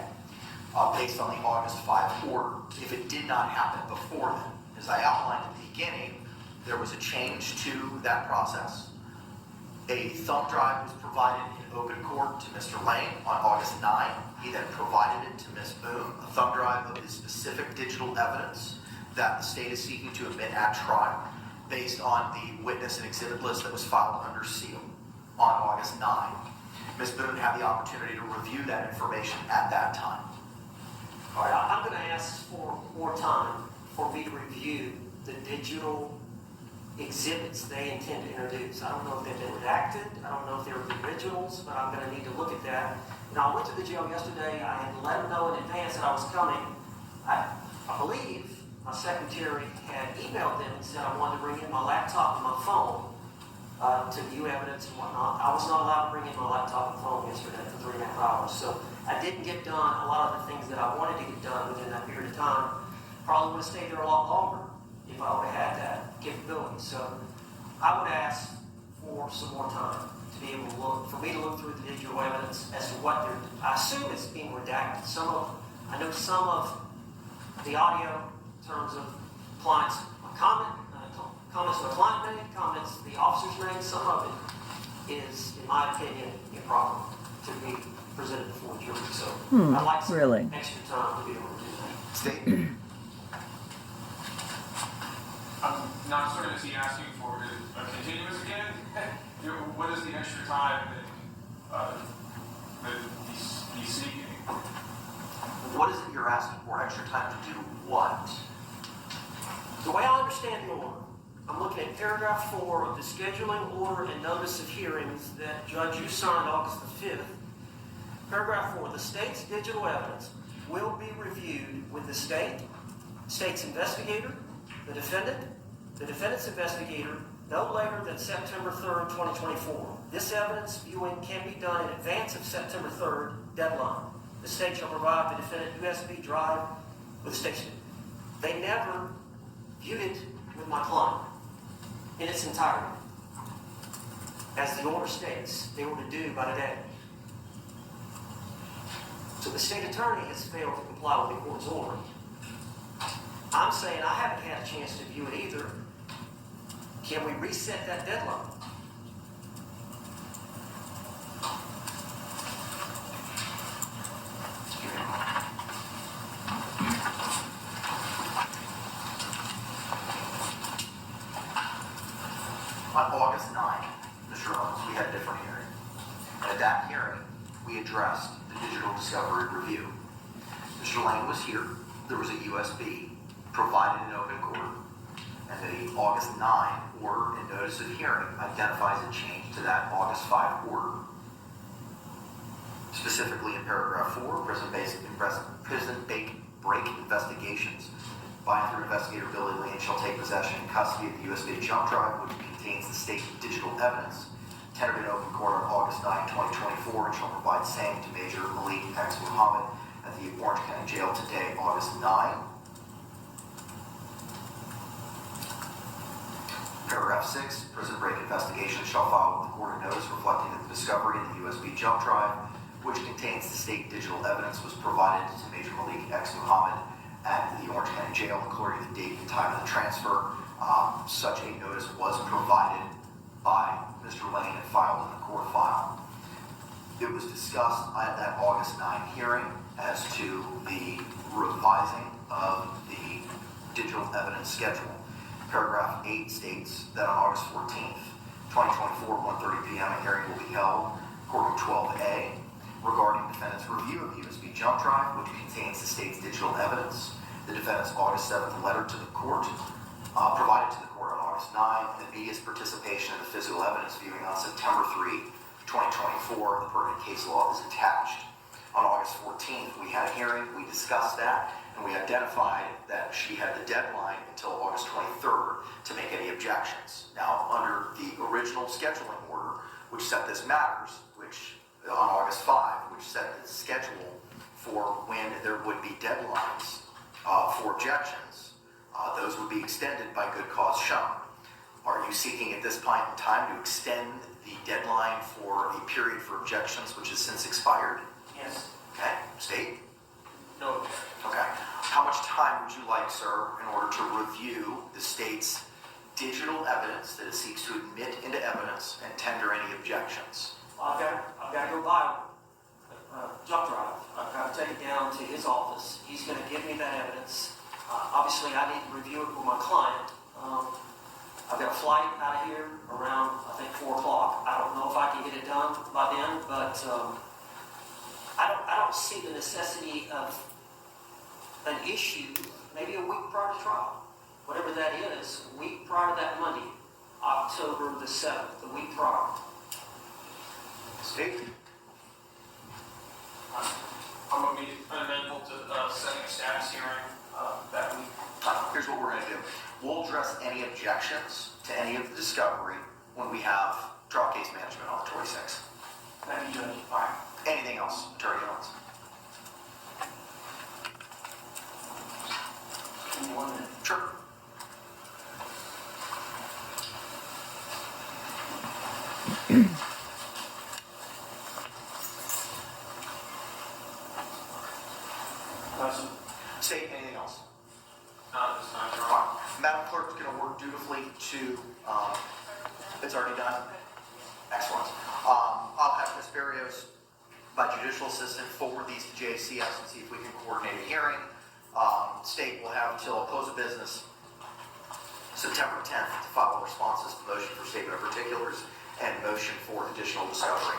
based on the August 5 order. If it did not happen before then, as I outlined at the beginning, there was a change to that process. A thumb drive was provided in open court to Mr. Lane on August 9. He then provided it to Ms. Boone, a thumb drive of the specific digital evidence that the state is seeking to admit at trial, based on the witness and exhibit list that was filed under seal on August 9. Ms. Boone had the opportunity to review that information at that time. All right, I'm going to ask for more time for me to review the digital exhibits they intend to introduce. I don't know if they've been redacted. I don't know if they were the originals, but I'm going to need to look at that. I went to the jail yesterday. I had let them know in advance that I was coming. I believe my secretary had emailed them and said I wanted to bring in my laptop and my phone to view evidence and whatnot. I was not allowed to bring in my laptop and phone yesterday for 3.5 hours. So I didn't get done a lot of the things that I wanted to get done within that period of time. Probably would have stayed there a lot longer if I would have had that capability. So I would ask for some more time to be able to for me to look through the digital evidence as to what I assume it's being redacted. I know some of the audio in terms of client's comments the client made, comments the officers made, some of it is, in my opinion, improper to be presented before the jury. So I'd like some really? extra time to be able to do that. State? I'm not certain, is he asking for a continuance again? What is the extra time that he's seeking? What is it you're asking for? Extra time to do what? The way I understand the order, I'm looking at paragraph 4 of the scheduling order and notice of hearings that Judge, you signed August the 5th. Paragraph 4, the state's digital evidence will be reviewed with the state's investigator, the defendant's investigator, no later than September 3rd, 2024. This evidence viewing can be done in advance of September 3rd deadline. The state shall provide the defendant USB drive with the state. They never viewed it with my client in its entirety. As the order states, they were to do by today. So the state attorney has failed to comply with the court's order. I'm saying I haven't had a chance to view it either. Can we reset that deadline? On August 9th, Mr. Owens, we had a different hearing. And at that hearing, we addressed the digital discovery review. Mr. Lane was here. There was a USB provided in open court. And the August 9 order and notice of hearing identifies a change to that August 5 order. Specifically in paragraph 4, prison break investigations by and through investigator Billy Lane shall take possession and custody of the USB jump drive which contains the state digital evidence tendered in open court on August 9, 2024 and shall provide same to Major Malik X. Muhammad at the Orange County Jail today, August 9. Paragraph 6, prison break investigation shall file with the court a notice reflecting that the discovery of the USB jump drive, which contains the state digital evidence, was provided to Major Malik X. Muhammad at the Orange County Jail, including the date and time of the transfer. Such a notice was provided by Mr. Lane and filed in the court file. It was discussed at that August 9 hearing as to the revising of the digital evidence schedule. Paragraph 8 states that on August 14th, 2024, 1:30 p.m., a hearing will be held, according to 12A, regarding defendant's review of the USB jump drive, which contains the state's digital evidence. The defendant's August 7th letter to the court, provided to the court on August 9, and the media's participation in the physical evidence viewing on September 3, 2024. The pertinent case law is attached. On August 14th, we had a hearing, we discussed that, and we identified that she had the deadline until August 23rd to make any objections. Now, under the original scheduling order, which set this matters, which on August 5, which set the schedule for when there would be deadlines for objections, those would be extended by good cause shown. Are you seeking at this point in time to extend the deadline for a period for objections which has since expired? Yes. Okay, state? No. Okay. How much time would you like, sir, in order to review the state's digital evidence that it seeks to admit into evidence and tender any objections? I've got to go buy a jump drive. I've got to take it down to his office. He's going to give me that evidence. Obviously, I need to review it with my client. I've got a flight out of here around, I think, 4 o'clock. I don't know if I can get it done by then, but I don't see the necessity of an issue maybe a week prior to trial. Whatever that is, a week prior to that Monday, October the 7th, the week prior. State? I'm going to be unable to setting a status hearing that week. Here's what we're going to do. We'll address any objections to any of the discovery when we have trial case management on the 26th. Thank you, Judge. All right. Anything else, Attorney Owens? Give me 1 minute. Sure. State anything else? Not at this time, Your Fine. Honor. Madam Clerk's going to work dutifully to, it's already done. Excellent. I'll have Ms. Barrios, my judicial assistant, forward these to JCS and see if we can coordinate a hearing. State will have until close of business September 10th to file responses to motion for statement of particulars and motion for additional discovery.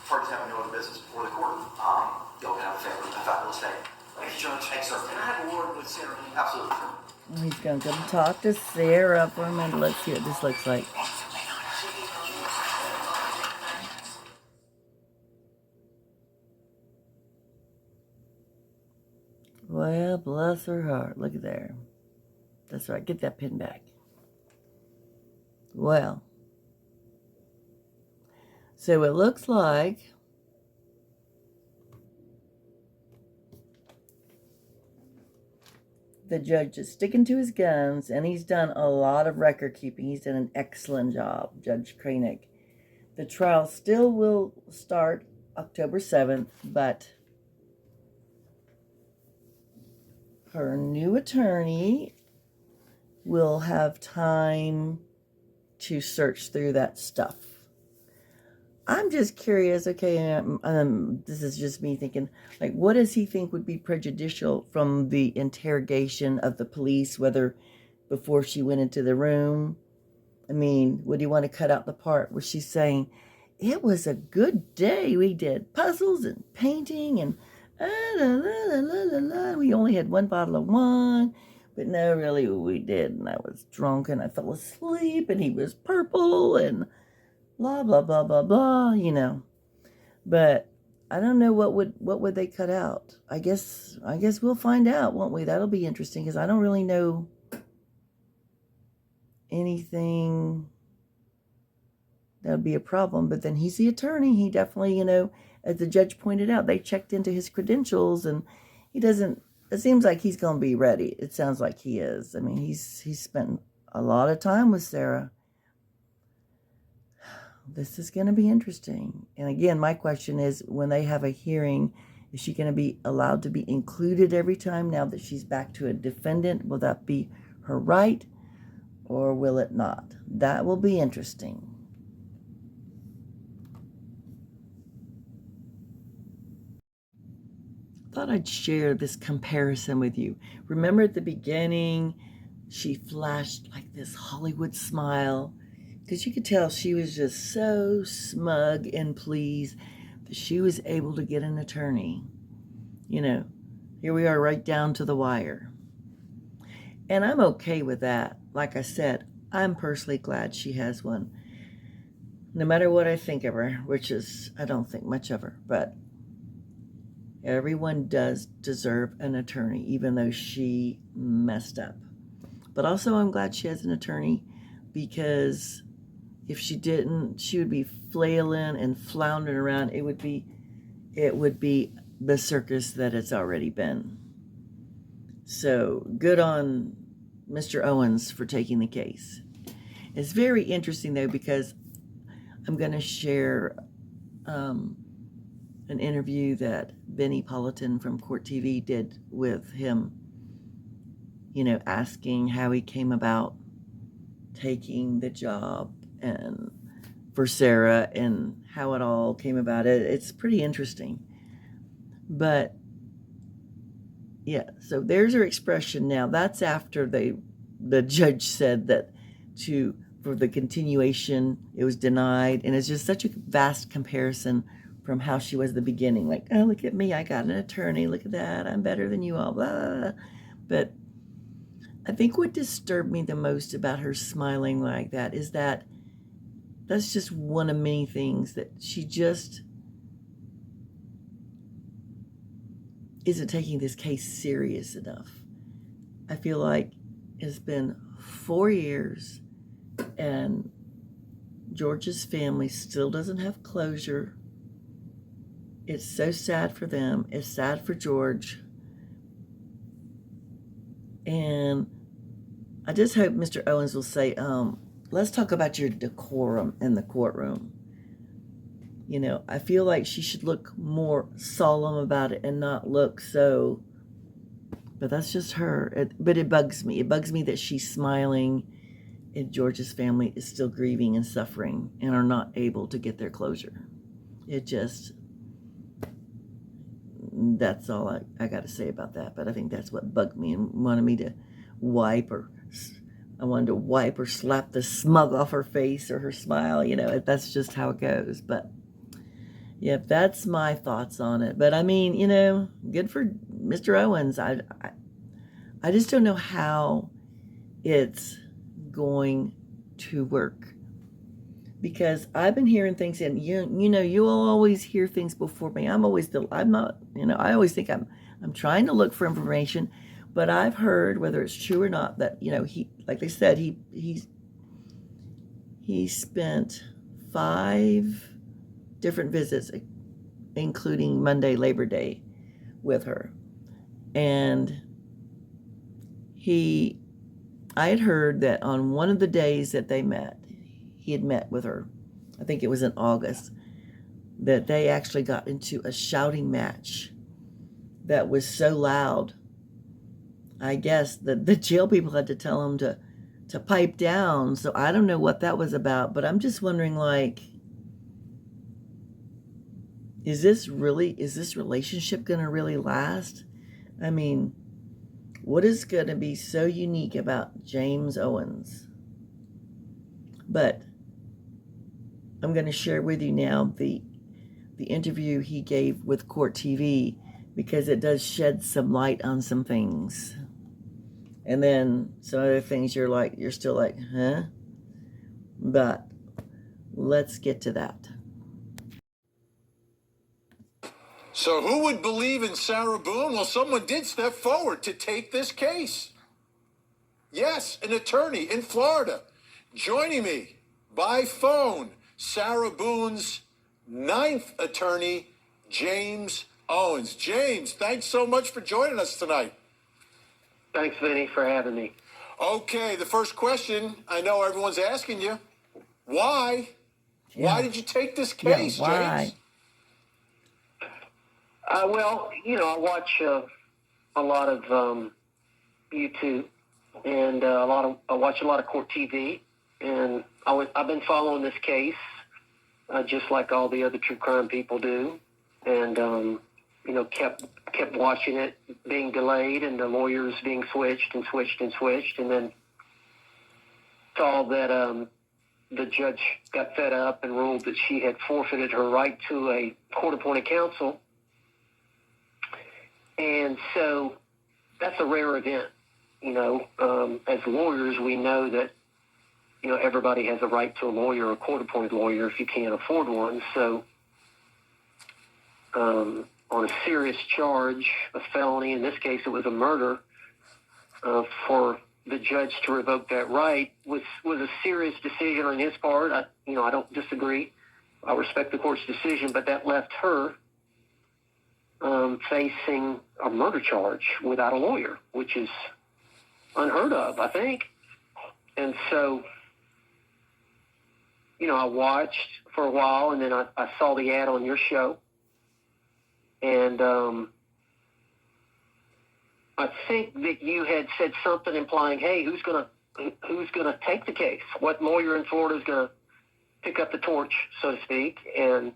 Parties having no other business before the court. Y'all can have a fabulous day. Thank you, Judge. Thanks, sir. Can I have a word with Sarah? Absolutely. He's going to come talk to Sarah for a minute. Let's see what this looks like. Well, bless her heart. Look at there. That's right. Get that pin back. Well, so it looks like the judge is sticking to his guns, and he's done a lot of record keeping. He's done an excellent job, Judge Kranick. The trial still will start October 7th, but her new attorney will have time to search through that stuff. I'm just curious, okay, this is just me thinking, like, what does he think would be prejudicial from the interrogation of the police, whether before she went into the room? I mean, would he want to cut out the part where she's saying, it was a good day, we did puzzles and painting and we only had one bottle of wine, but no, really, we did, and I was drunk and I fell asleep and he was purple and blah, blah, blah, blah, blah, you know. But I don't know what would they cut out. I guess we'll find out, won't we? That'll be interesting, because I don't really know anything that would be a problem. But then he's the attorney. He definitely, you know, as the judge pointed out, they checked into his credentials, and he doesn't, it seems like he's going to be ready. It sounds like he is. I mean, he's spent a lot of time with Sarah. This is going to be interesting. And again, my question is, when they have a hearing, is she going to be allowed to be included every time now that she's back to a defendant? Will that be her right, or will it not? That will be interesting. Thought I'd share this comparison with you. Remember at the beginning, she flashed like this Hollywood smile, because you could tell she was just so smug and pleased that she was able to get an attorney. You know, here we are right down to the wire. And I'm okay with that. Like I said, I'm personally glad she has one. No matter what I think of her, which is, I don't think much of her, but everyone does deserve an attorney, even though she messed up. But also, I'm glad she has an attorney, because if she didn't, she would be flailing and floundering around. It would be the circus that it's already been. So good on Mr. Owens for taking the case. It's very interesting, though, because I'm going to share an interview that Benny Politan from Court TV did with him, you know, asking how he came about taking the job and for Sarah and how it all came about. It's pretty interesting. But yeah, so there's her expression now. That's after the judge said that for the continuation it was denied, and it's just such a vast comparison from how she was at the beginning. Like, oh, look at me, I got an attorney, look at that, I'm better than you all, blah, blah, blah. But I think what disturbed me the most about her smiling like that is that that's just one of many things, that she just isn't taking this case serious enough. I feel like it's been 4 years and George's family still doesn't have closure. It's so sad for them. It's sad for George. And I just hope Mr. Owens will say, let's talk about your decorum in the courtroom. You know, I feel like she should look more solemn about it and not look so, But that's just her. But it bugs me. It bugs me that she's smiling and George's family is still grieving and suffering and are not able to get their closure. It just, that's all I got to say about that. But I think that's what bugged me and wanted me to I wanted to wipe or slap the smug off her face or her smile. That's just how it goes. But yep, that's my thoughts on it. But I mean, good for Mr. Owens. I just don't know how it's going to work, because I've been hearing things, and you'll always hear things before me. I'm not, I always think I'm trying to look for information, but I've heard, whether it's true or not, that he, like they said, he spent 5 different visits, including Monday, Labor Day, with her. And I had heard that on one of the days that they met, he had met with her, I think it was in August, that they actually got into a shouting match that was so loud, I guess that the jail people had to tell him to pipe down. So I don't know what that was about, but I'm just wondering, like, is this relationship going to really last? I mean, what is going to be so unique about James Owens? But I'm going to share with you now the interview he gave with Court TV, because it does shed some light on some things. And then some other things you're still like, huh? But let's get to that. So who would believe in Sarah Boone? Well, someone did step forward to take this case. Yes, an attorney in Florida. Joining me by phone, Sarah Boone's 9th attorney, James Owens. James, thanks so much for joining us tonight. Thanks, Vinny, for having me. Okay, the first question I know everyone's asking you, why? Yeah. Why did you take this case, why? James? Well, I watch a lot of YouTube, and I watch a lot of Court TV, and I've been following this case just like all the other true crime people do, and kept watching it being delayed and the lawyers being switched, and then saw that the judge got fed up and ruled that she had forfeited her right to a court-appointed counsel. And so that's a rare event. As lawyers, we know that, everybody has a right to a lawyer, a court-appointed lawyer, if you can't afford one. So on a serious charge, a felony, in this case it was a murder, for the judge to revoke that right was a serious decision on his part. I don't disagree. I respect the court's decision, but that left her facing a murder charge without a lawyer, which is unheard of, I think. And so, I watched for a while, and then I saw the ad on your show, and I think that you had said something implying, hey, who's gonna take the case? What lawyer in Florida is gonna pick up the torch, so to speak? And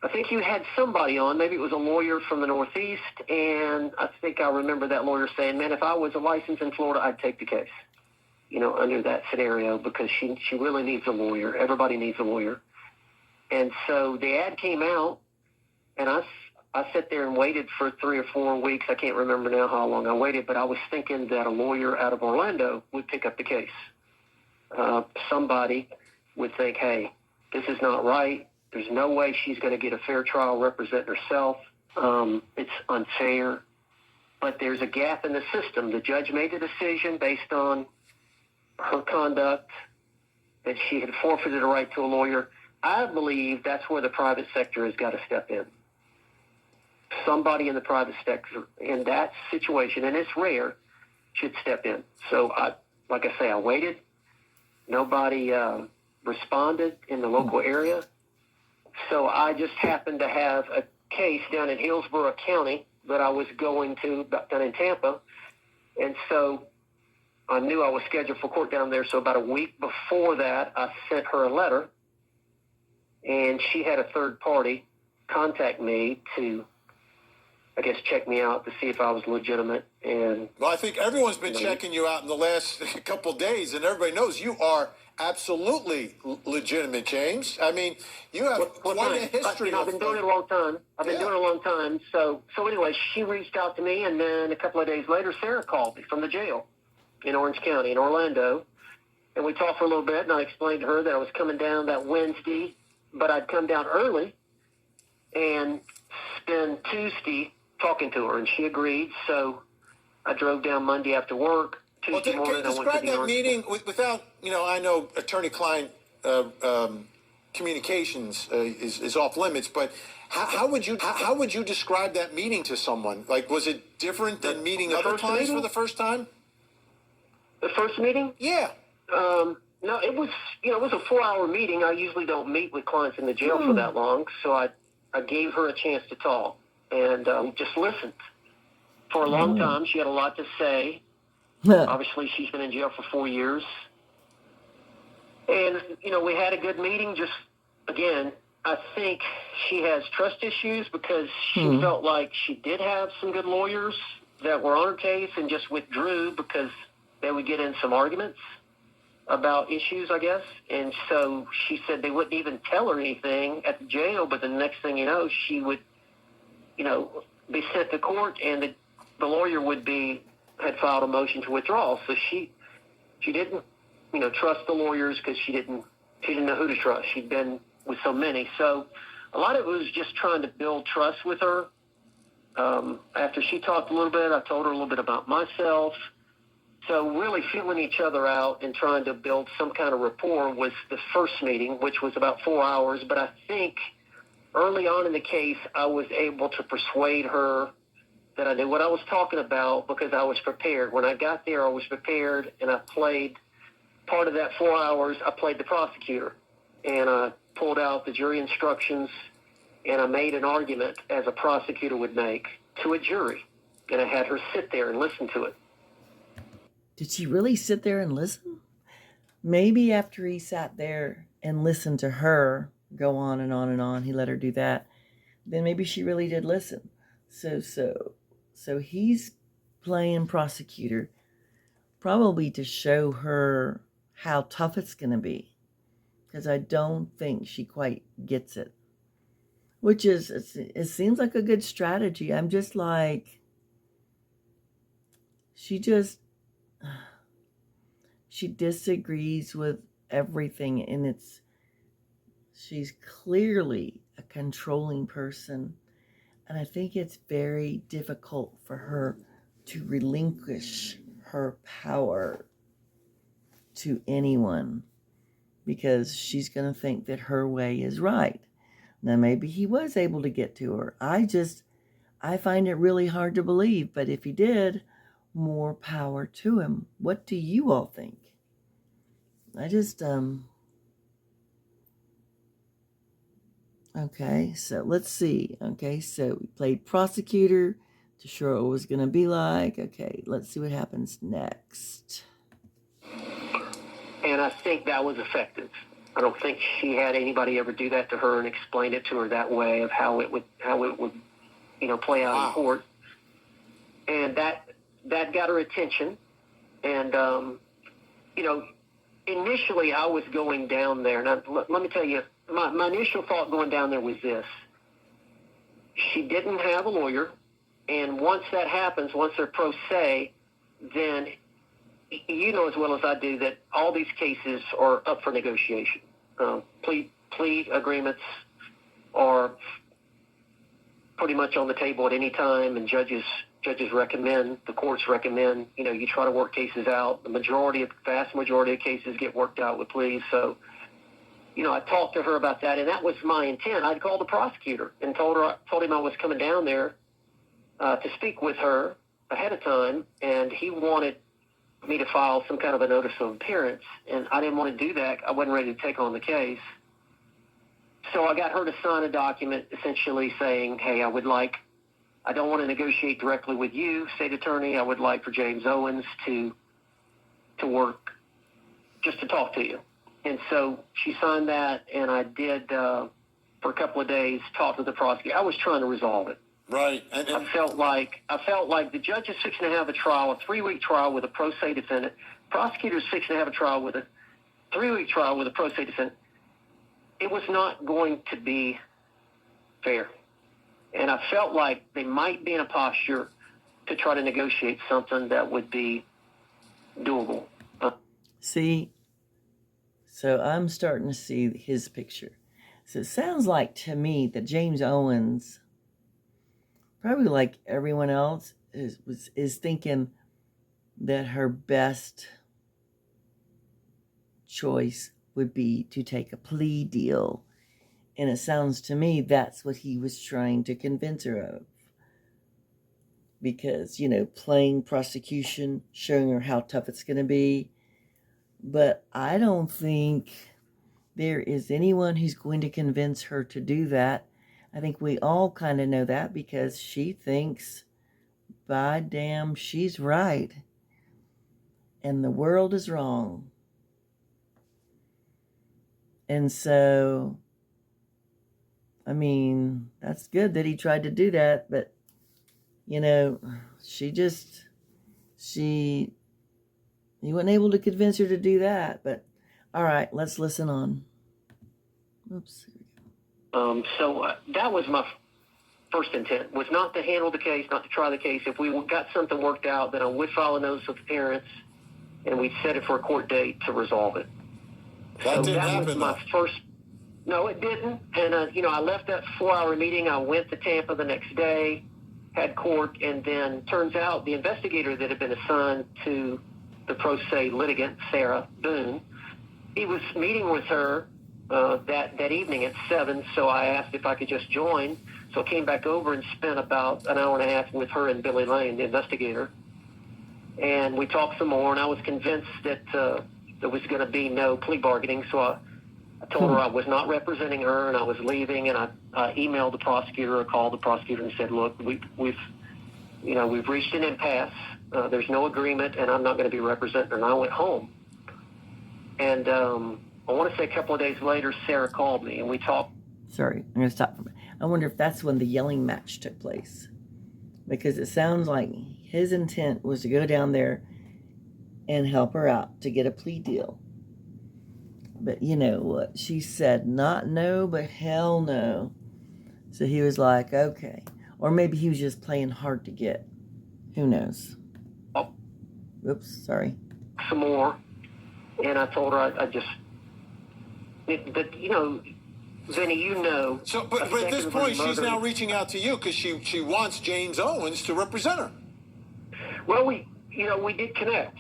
I think you had somebody on, maybe it was a lawyer from the Northeast, and I think I remember that lawyer saying, man, if I was a license in Florida, I'd take the case, under that scenario, because she really needs a lawyer. Everybody needs a lawyer. And so the ad came out, and I sat there and waited for 3 or 4 weeks. I can't remember now how long I waited, but I was thinking that a lawyer out of Orlando would pick up the case. Somebody would think, hey, this is not right. There's no way she's going to get a fair trial representing herself. It's unfair. But there's a gap in the system. The judge made a decision based on her conduct that she had forfeited a right to a lawyer. I believe that's where the private sector has got to step in. Somebody in the private sector in that situation, and it's rare, should step in. So, like I say, I waited. Nobody responded in the local area. So I just happened to have a case down in Hillsborough County that I was going to down in Tampa. And so I knew I was scheduled for court down there. So about a week before that, I sent her a letter, and she had a third party contact me to, I guess, check me out to see if I was legitimate. And well, I think everyone's been checking you out in the last couple days, and everybody knows you are absolutely legitimate, James. I mean, you have quite a history. I've been doing it a long time. Doing it a long time. So anyway, she reached out to me, and then a couple of days later, Sarah called me from the jail in Orange County, in Orlando. And we talked for a little bit, and I explained to her that I was coming down that Wednesday, but I'd come down early and spend Tuesday talking to her, and she agreed. So I drove down Monday after work. Tuesday morning, can you describe that meeting without, I know attorney-client communications is off limits, but how would you describe that meeting to someone? Like, was it different than meeting other clients for the first time? The first meeting? Yeah. No, it was a 4-hour meeting. I usually don't meet with clients in the jail for that long, so I gave her a chance to talk and just listened. For a long time, she had a lot to say. Obviously, she's been in jail for 4 years. And, we had a good meeting. Just, again, I think she has trust issues because she felt like she did have some good lawyers that were on her case and just withdrew because they would get in some arguments about issues, I guess. And so she said they wouldn't even tell her anything at the jail, but the next thing you know, she would, be sent to court, and the lawyer had filed a motion to withdraw. So she didn't, trust the lawyers because she didn't know who to trust. She'd been with so many. So a lot of it was just trying to build trust with her. After she talked a little bit, I told her a little bit about myself. So really feeling each other out and trying to build some kind of rapport was the first meeting, which was about 4 hours. But I think early on in the case, I was able to persuade her that I knew what I was talking about because I was prepared. When I got there, I was prepared, and I played part of that 4 hours. I played the prosecutor, and I pulled out the jury instructions, and I made an argument as a prosecutor would make to a jury, and I had her sit there and listen to it. Did she really sit there and listen? Maybe after he sat there and listened to her go on and on and on, he let her do that, then maybe she really did listen. So he's playing prosecutor, probably to show her how tough it's going to be, because I don't think she quite gets it, which is, it seems like a good strategy. I'm just like, she disagrees with everything, and she's clearly a controlling person, and I think it's very difficult for her to relinquish her power to anyone because she's going to think that her way is right. Now, maybe he was able to get to her. I find it really hard to believe, but if he did, more power to him. What do you all think? I just, okay, so let's see. Okay, so we played prosecutor to show what it was going to be like. Okay, let's see what happens next. And I think that was effective. I don't think she had anybody ever do that to her and explain it to her that way of how it would play out in court. And that got her attention. And, initially I was going down there. Now, let me tell you, my initial thought going down there was this. She didn't have a lawyer. And once that happens, once they're pro se, then you know as well as I do that all these cases are up for negotiation. Plea agreements are pretty much on the table at any time, and judges recommend, the courts recommend, you try to work cases out. The vast majority of cases get worked out with pleas. So, I talked to her about that, and that was my intent. I'd called the prosecutor and told him I was coming down there to speak with her ahead of time, and he wanted me to file some kind of a notice of appearance, and I didn't want to do that. I wasn't ready to take on the case. So I got her to sign a document essentially saying, hey, I would like I don't want to negotiate directly with you, state attorney. I would like for James Owens to work, just to talk to you. And so she signed that, and I did, for a couple of days, talk to the prosecutor. I was trying to resolve it. Right. I felt like the judge is fixing to have a trial, a 3-week trial with a pro se defendant. Prosecutor's fixing to have a trial with a 3-week trial with a pro se defendant. It was not going to be fair. And I felt like they might be in a posture to try to negotiate something that would be doable. See, so I'm starting to see his picture. So it sounds like to me that James Owens, probably like everyone else, is thinking that her best choice would be to take a plea deal. And it sounds to me that's what he was trying to convince her of. Because, playing prosecution, showing her how tough it's going to be. But I don't think there is anyone who's going to convince her to do that. I think we all kind of know that because she thinks, by damn, she's right. And the world is wrong. And so, I mean, that's good that he tried to do that, but, he wasn't able to convince her to do that. But, all right, let's listen on. Oops. So that was my first intent, was not to handle the case, not to try the case. If we got something worked out, then I would file a notice of appearance, and we'd set it for a court date to resolve it. That didn't happen, was my first. No, it didn't. And, I left that 4-hour meeting. I went to Tampa the next day, had court, and then turns out the investigator that had been assigned to the pro se litigant, Sarah Boone, he was meeting with her that evening at 7, so I asked if I could just join. So I came back over and spent about an hour and a half with her and Billy Lane, the investigator. And we talked some more, and I was convinced that there was going to be no plea bargaining, so I told her I was not representing her and I was leaving, and I emailed the prosecutor or called the prosecutor and said, look, we've reached an impasse. There's no agreement, and I'm not going to be representing her. And I went home. And I want to say a couple of days later, Sarah called me, and we talked. Sorry, I'm going to stop for a minute. I wonder if that's when the yelling match took place. Because it sounds like his intent was to go down there and help her out to get a plea deal. But you know what? She said not no, but hell no. So he was like, okay. Or maybe he was just playing hard to get. Who knows? Oh. Oops, sorry. Some more. And I told her Vinny, So, but at this point, she's now reaching out to you because she wants James Owens to represent her. Well, we did connect.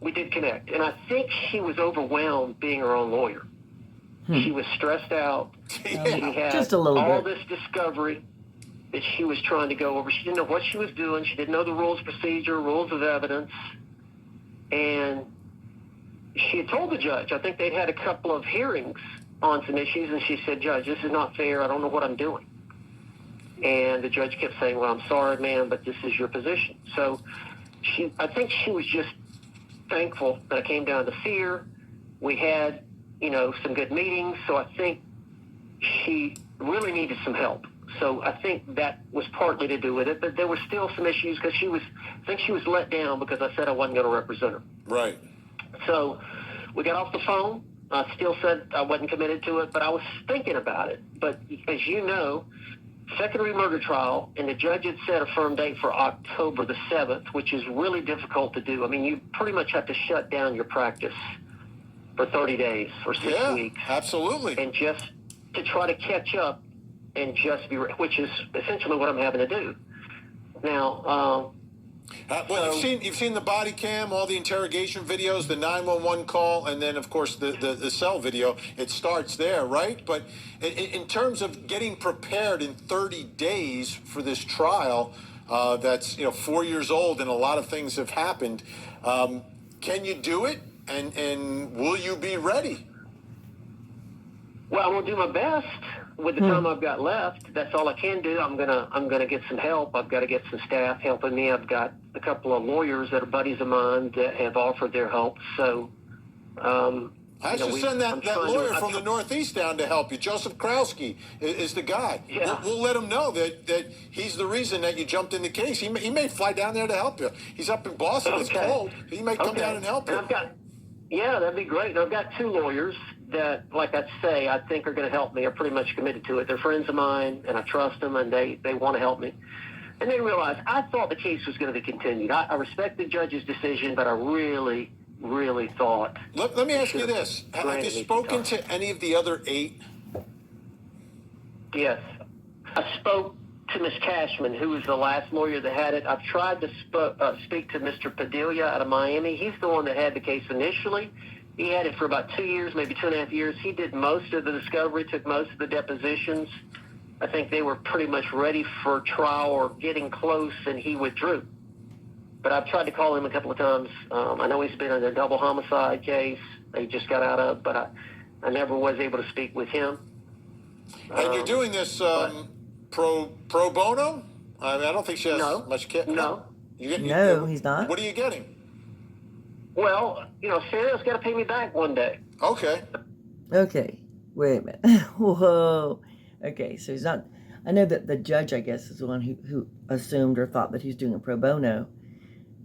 And I think she was overwhelmed being her own lawyer. She was stressed out. Yeah, she had just a little all bit. this discovery that she was trying to go over. She didn't know what she was doing. She didn't know the rules of procedure, rules of evidence. And she had told the judge, I think they'd had a couple of hearings on some issues, and she said, Judge, this is not fair. I don't know what I'm doing. And the judge kept saying, well, I'm sorry, ma'am, but this is your position. So I think she was just thankful that I came down to see her. We had, some good meetings. So I think she really needed some help. So I think that was partly to do with it. But there were still some issues because I think she was let down because I said I wasn't going to represent her. Right. So we got off the phone. I still said I wasn't committed to it, but I was thinking about it. But as you know, second-degree murder trial, and the judge had set a firm date for October the 7th, which is really difficult to do. I mean, you pretty much have to shut down your practice for 30 days or 6 weeks. Absolutely. And just to try to catch up and just be, which is essentially what I'm having to do. Now, well, you've seen the body cam, all the interrogation videos, the 911 call, and then, of course, the cell video. It starts there, right? But in terms of getting prepared in 30 days for this trial, that's 4 years old, and a lot of things have happened. Can you do it? And will you be ready? Well, I'm going to do my best. with the time I've got left, that's all I can do. I'm gonna get some help. I've got to get some staff helping me. I've got a couple of lawyers that are buddies of mine that have offered their help. So, I should send that lawyer from the Northeast down to help you. Joseph Krowski is the guy. Yeah. We'll let him know that he's the reason that you jumped in the case. He may fly down there to help you. He's up in Boston. It's cold. He may come down and help you. Yeah, that'd be great. And I've got two lawyers that, like I say, I think are going to help me. Are pretty much committed to it. They're friends of mine, and I trust them, and they want to help me. And they realize I thought the case was going to be continued. I respect the judge's decision, but I really thought. Let me ask you this: have you spoken to any of the other 8? Yes, I spoke to Ms. Cashman, who was the last lawyer that had it. I've tried to speak to Mr. Padilla out of Miami. He's the one that had the case initially. He had it for about 2 years, maybe 2.5 years. He did most of the discovery, took most of the depositions. I think they were pretty much ready for trial or getting close, and he withdrew. But I've tried to call him a couple of times. I know he's been in a double homicide case they just got out of, but I never was able to speak with him. And you're doing this pro bono? I mean, I don't think she has much. No. No, he's not. What are you getting? Well, Sarah's got to pay me back one day. Okay. Okay, wait a minute. Whoa. Okay, so he's not. I know that the judge, I guess, is the one who assumed or thought that he was doing a pro bono.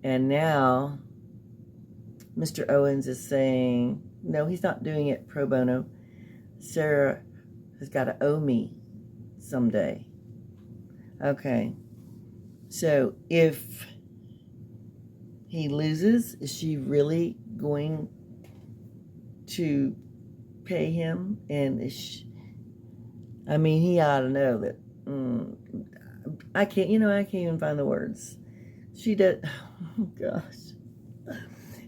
And now Mr. Owens is saying, no, he's not doing it pro bono. Sarah has got to owe me someday. Okay. So if he loses, is she really going to pay him? And is she, I mean, he ought to know that. I can't even find the words. She did. Oh gosh.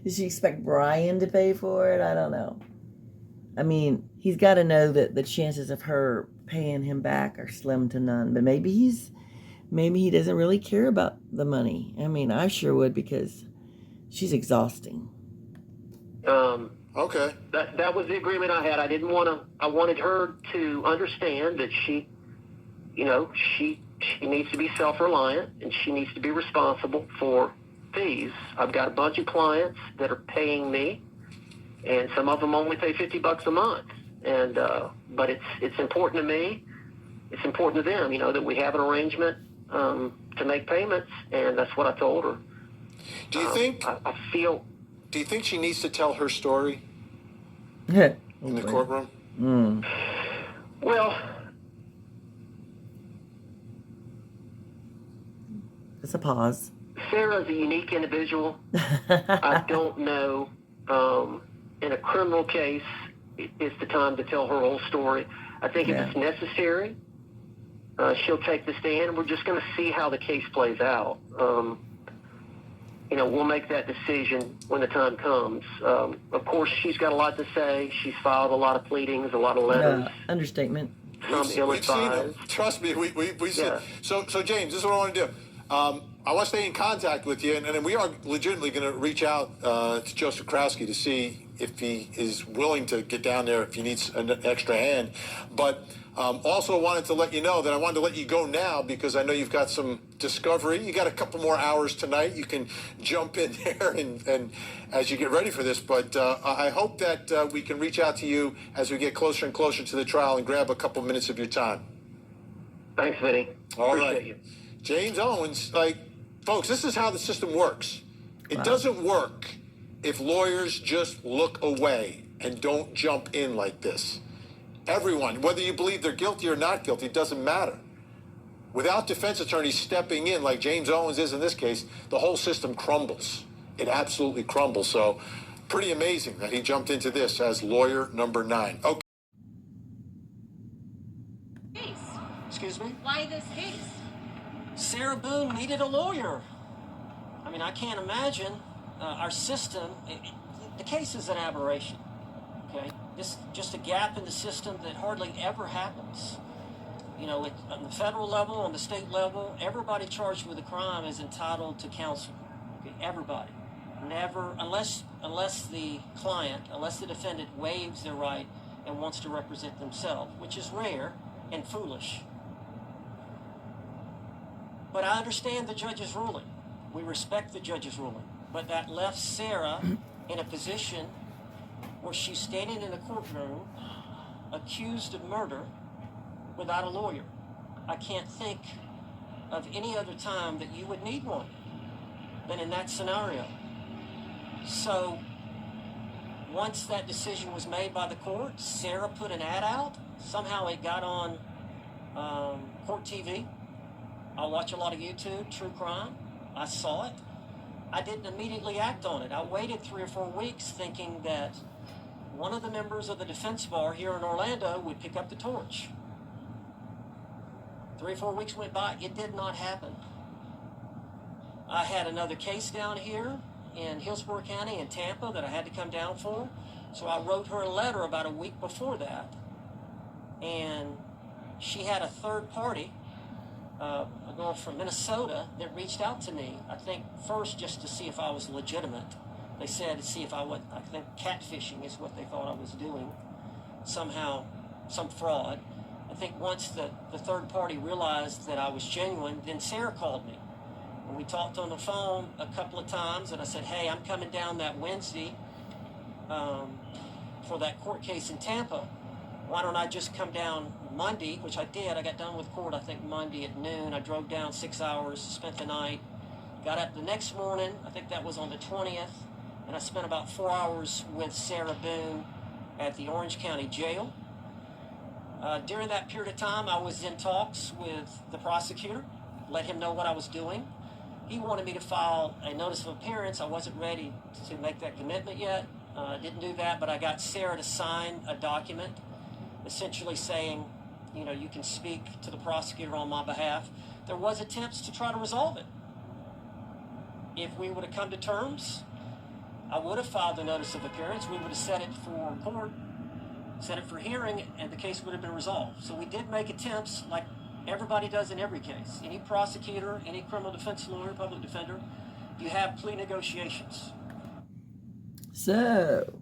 Does she expect Brian to pay for it? I don't know. I mean, he's got to know that the chances of her paying him back are slim to none. But maybe he doesn't really care about the money. I mean, I sure would, because she's exhausting. Okay. That was the agreement I had. I wanted her to understand that she needs to be self-reliant, and she needs to be responsible for fees. I've got a bunch of clients that are paying me, and some of them only pay $50 a month. And but it's important to me. It's important to them, that we have an arrangement to make payments, and that's what I told her. Do you think? I feel. Do you think she needs to tell her story in the courtroom? Well, it's a pause. Sarah's a unique individual. I don't know. In a criminal case, it's the time to tell her whole story. I think if it's necessary, she'll take the stand. We're just going to see how the case plays out. We'll make that decision when the time comes. Of course, she's got a lot to say. She's filed a lot of pleadings, a lot of letters. Understatement. We've seen them. Trust me, we see. So James, this is what I want to do. I want to stay in contact with you, and then we are legitimately going to reach out to Joseph Krowski to see if he is willing to get down there if he needs an extra hand. But also wanted to let you know that I wanted to let you go now because I know you've got some discovery. You got a couple more hours tonight. You can jump in there and as you get ready for this. But I hope that we can reach out to you as we get closer and closer to the trial and grab a couple minutes of your time. Thanks, Vinny. Appreciate you. James Owens, folks, this is how the system works. It doesn't work if lawyers just look away and don't jump in like this. Everyone, whether you believe they're guilty or not guilty, it doesn't matter. Without defense attorneys stepping in like James Owens is in this case, the whole system crumbles. It absolutely crumbles. So pretty amazing that he jumped into this as lawyer number 9. Okay. Excuse me? Why this case? Sarah Boone needed a lawyer. I mean, I can't imagine our system. The case is an aberration, okay? Just a gap in the system that hardly ever happens. On the federal level, on the state level, everybody charged with a crime is entitled to counsel. Okay? Everybody. Never, unless the client, unless the defendant waives their right and wants to represent themselves, which is rare. and foolish. But I understand the judge's ruling. We respect the judge's ruling. But that left Sarah in a position where she's standing in a courtroom accused of murder without a lawyer. I can't think of any other time that you would need one than in that scenario. So once that decision was made by the court, Sarah put an ad out. Somehow it got on court TV. I watch a lot of YouTube, true crime. I saw it. I didn't immediately act on it. I waited 3 or 4 weeks thinking that one of the members of the defense bar here in Orlando would pick up the torch. 3 or 4 weeks went by. It did not happen. I had another case down here in Hillsborough County in Tampa that I had to come down for. So I wrote her a letter about a week before that. And she had a third party, a girl from Minnesota, that reached out to me, I think first just to see if I was legitimate. They said to see if I think catfishing is what they thought I was doing. Somehow, some fraud. I think once the third party realized that I was genuine, then Sarah called me. And we talked on the phone a couple of times, and I said, hey, I'm coming down that Wednesday for that court case in Tampa. Why don't I just come down Monday, which I did. I got done with court, I think, Monday at noon. I drove down 6 hours, spent the night, got up the next morning. I think that was on the 20th, and I spent about 4 hours with Sarah Boone at the Orange County Jail. During that period of time, I was in talks with the prosecutor, let him know what I was doing. He wanted me to file a notice of appearance. I wasn't ready to make that commitment yet. Didn't do that, but I got Sarah to sign a document essentially saying, you can speak to the prosecutor on my behalf. There was attempts to try to resolve it. If we would have come to terms, I would have filed the notice of appearance. We would have set it for court, set it for hearing, and the case would have been resolved. So we did make attempts like everybody does in every case. Any prosecutor, any criminal defense lawyer, public defender, you have plea negotiations. So,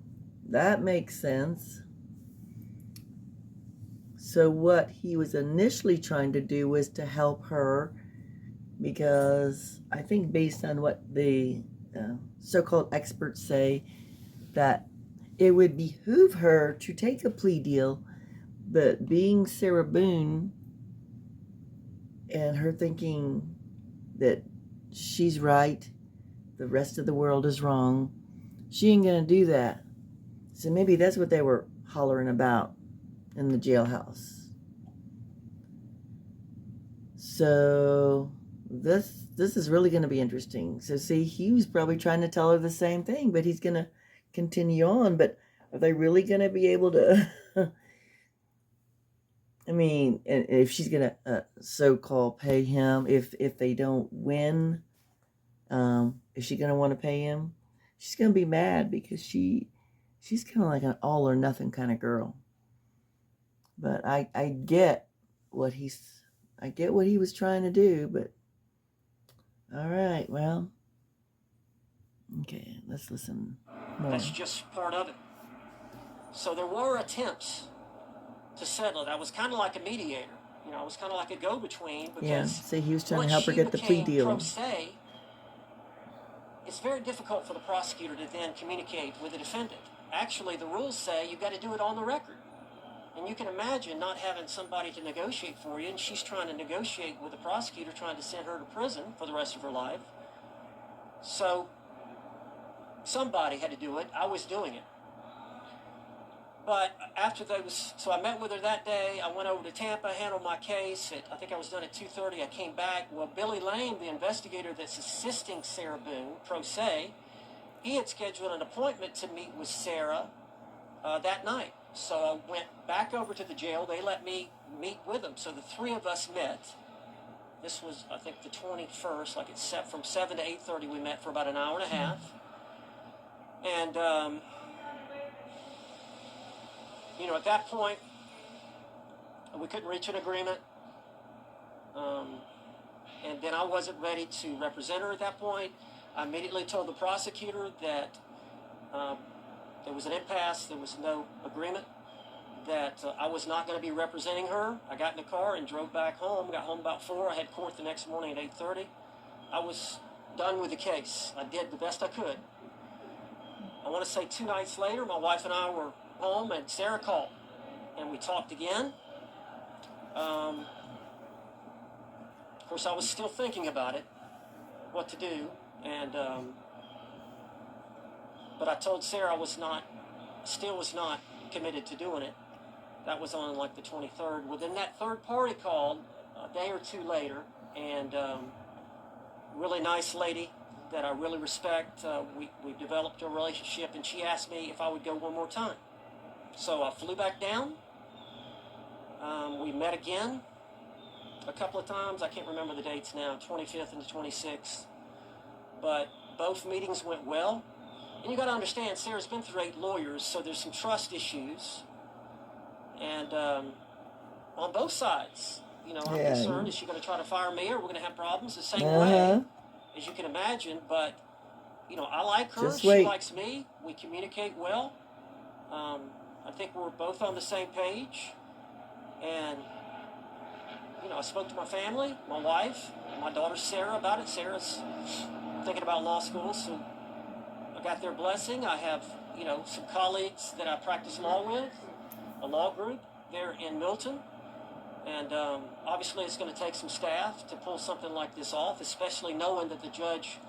that makes sense. So what he was initially trying to do was to help her, because I think based on what the so-called experts say, that it would behoove her to take a plea deal, but being Sarah Boone and her thinking that she's right, the rest of the world is wrong, she ain't gonna do that. So maybe that's what they were hollering about in the jailhouse. So this is really going to be interesting. So see, he was probably trying to tell her the same thing, but he's going to continue on. But are they really going to be able to I mean, and if she's going to so-called pay him if they don't win, is she going to want to pay him? She's going to be mad because she's kind of like an all or nothing kind of girl. But I get what he was trying to do, but all right, well, okay, let's listen more. That's just part of it. So there were attempts to settle it. I was kind of like a mediator. I was kind of like a go-between because see, he was trying to help her get the plea deal. Pro se, it's very difficult for the prosecutor to then communicate with the defendant. Actually, the rules say you've got to do it on the record. And you can imagine not having somebody to negotiate for you, and she's trying to negotiate with the prosecutor, trying to send her to prison for the rest of her life. So somebody had to do it. I was doing it. But after so I met with her that day. I went over to Tampa, handled my case. I think I was done at 2:30. I came back. Well, Billy Lane, the investigator that's assisting Sarah Boone, pro se, he had scheduled an appointment to meet with Sarah that night. So I went back over to the jail. They let me meet with them. So the three of us met. This was, I think, the 21st. Like it's set from 7 to 8:30. We met for about an hour and a half. And, at that point, we couldn't reach an agreement. And then I wasn't ready to represent her at that point. I immediately told the prosecutor that there was an impasse, there was no agreement. that I was not going to be representing her. I got in the car and drove back home. Got home about 4. I had court the next morning at 8:30. I was done with the case. I did the best I could. I want to say 2 nights later, my wife and I were home, and Sarah called, and we talked again. Of course, I was still thinking about it, what to do, and but I told Sarah I still was not committed to doing it. That was on like the 23rd. Well, then that third party called a day or 2 later, and really nice lady that I really respect. We developed a relationship, and she asked me if I would go one more time. So I flew back down. We met again a couple of times. I can't remember the dates now, 25th and the 26th. But both meetings went well. And you got to understand, Sarah's been through 8 lawyers, so there's some trust issues. And on both sides, you know, I'm concerned, is she going to try to fire me, or we're going to have problems the same way, as you can imagine. But, you know, I like her. She likes me. We communicate well. I think we're both on the same page. And, you know, I spoke to my family, my wife, my daughter Sarah about it. Sarah's thinking about law school, so I got their blessing. I have, you know, some colleagues that I practice law with, a law group there in Milton. And obviously it's going to take some staff to pull something like this off, especially knowing that the judge,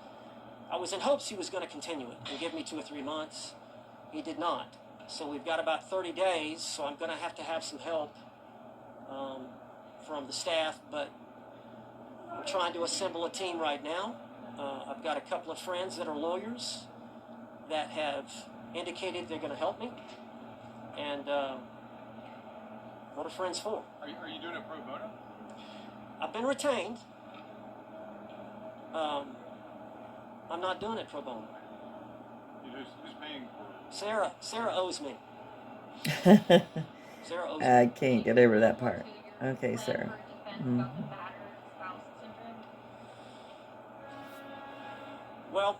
I was in hopes he was going to continue it and give me 2 or 3 months. He did not. So we've got about 30 days, so I'm going to have some help from the staff, but I'm trying to assemble a team right now. I've got a couple of friends that are lawyers that have indicated they're going to help me. And what are friends for? Are you doing it pro bono? I've been retained. I'm not doing it pro bono. Who's paying for it? Sarah owes me. Sarah owes me. I can't get over that part. Okay, Sarah. Mm-hmm. Well,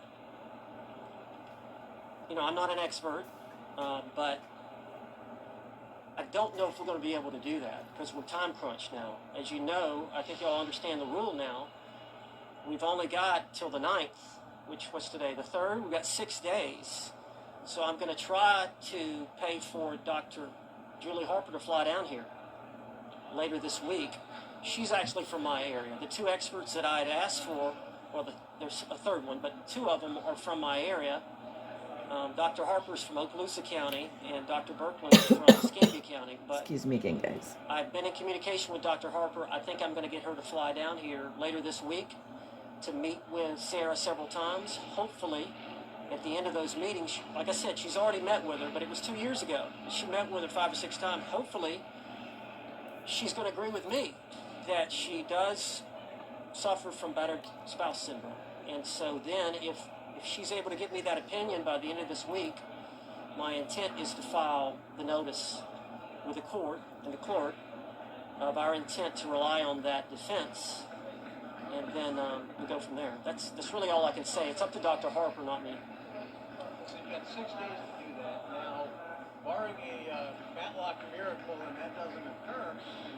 you know, I'm not an expert, but I don't know if we're going to be able to do that because we're time crunched now. As you know, I think y'all understand the rule now. We've only got till the 9th, which was today, the 3rd. We've got 6 days. So I'm going to try to pay for Dr. Julie Harper to fly down here later this week. She's actually from my area. The 2 experts that I had asked for, well, there's a third one, but 2 of them are from my area. Dr. Harper's from Okaloosa County, and Dr. Berkman is from Escambia County. But excuse me again, guys. I've been in communication with Dr. Harper. I think I'm going to get her to fly down here later this week to meet with Sarah several times. Hopefully, at the end of those meetings, like I said, she's already met with her, but it was 2 years ago. She met with her 5 or 6 times. Hopefully, she's going to agree with me that she does suffer from battered spouse syndrome. And so then, if she's able to get me that opinion by the end of this week, my intent is to file the notice with the court and the clerk of our intent to rely on that defense, and then we go from there. That's really all I can say. It's up to Dr. Harper, not me. So you've got 6 days to do that. Now, barring a Matlock miracle and that doesn't occur,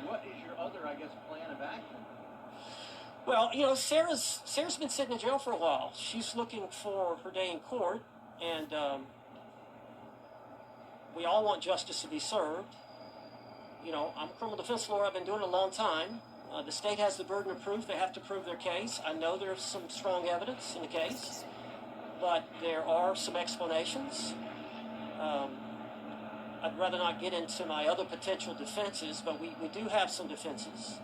what is your other, I guess, plan of action? Well, you know, Sarah's been sitting in jail for a while. She's looking for her day in court, and we all want justice to be served. You know, I'm a criminal defense lawyer. I've been doing it a long time. The state has the burden of proof. They have to prove their case. I know there's some strong evidence in the case, but there are some explanations. I'd rather not get into my other potential defenses, but we do have some defenses.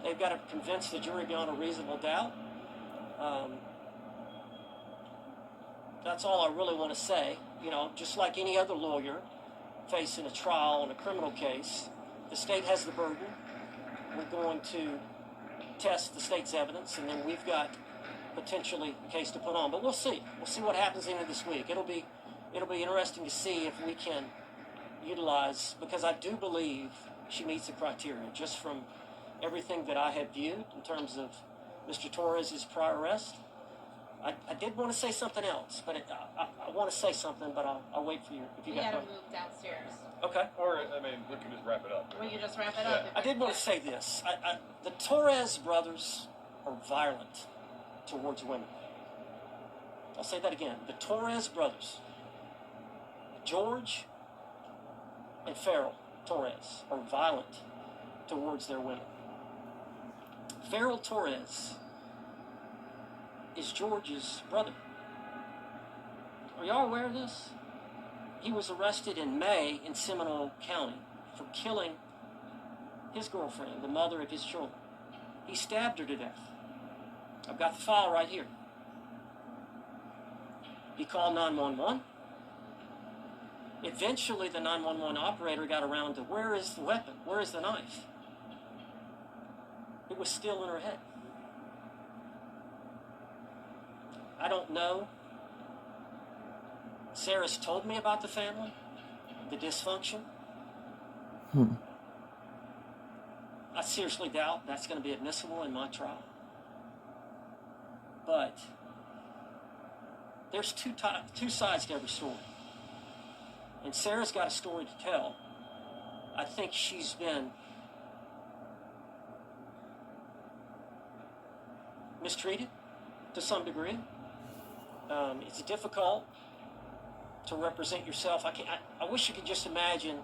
They've got to convince the jury beyond a reasonable doubt. That's all I really want to say. You know, just like any other lawyer facing a trial on a criminal case, the state has the burden. We're going to test the state's evidence, and then we've got potentially a case to put on. But we'll see. We'll see what happens in this week. It'll be interesting to see if we can utilize, because I do believe she meets the criteria just from everything that I have viewed in terms of Mr. Torres's prior arrest. I did want to say something else, but I want to say something, but I'll wait for you if you We got gotta time. move downstairs. Okay. Or, I mean, we can just wrap it up. Will you just wrap it up? I did want to say this. The Torres brothers are violent towards women. I'll say that again. The Torres brothers, George and Farrell Torres, are violent towards their women. Farrell Torres is George's brother. Are y'all aware of this? He was arrested in May in Seminole County for killing his girlfriend, the mother of his children. He stabbed her to death. I've got the file right here. He called 911. Eventually, the 911 operator got around to, where is the weapon? Where is the knife? It was still in her head. I don't know. Sarah's told me about the family, the dysfunction. I seriously doubt that's going to be admissible in my trial. But there's two sides to every story. And Sarah's got a story to tell. I think she's been mistreated to some degree. It's difficult to represent yourself. I wish you could just imagine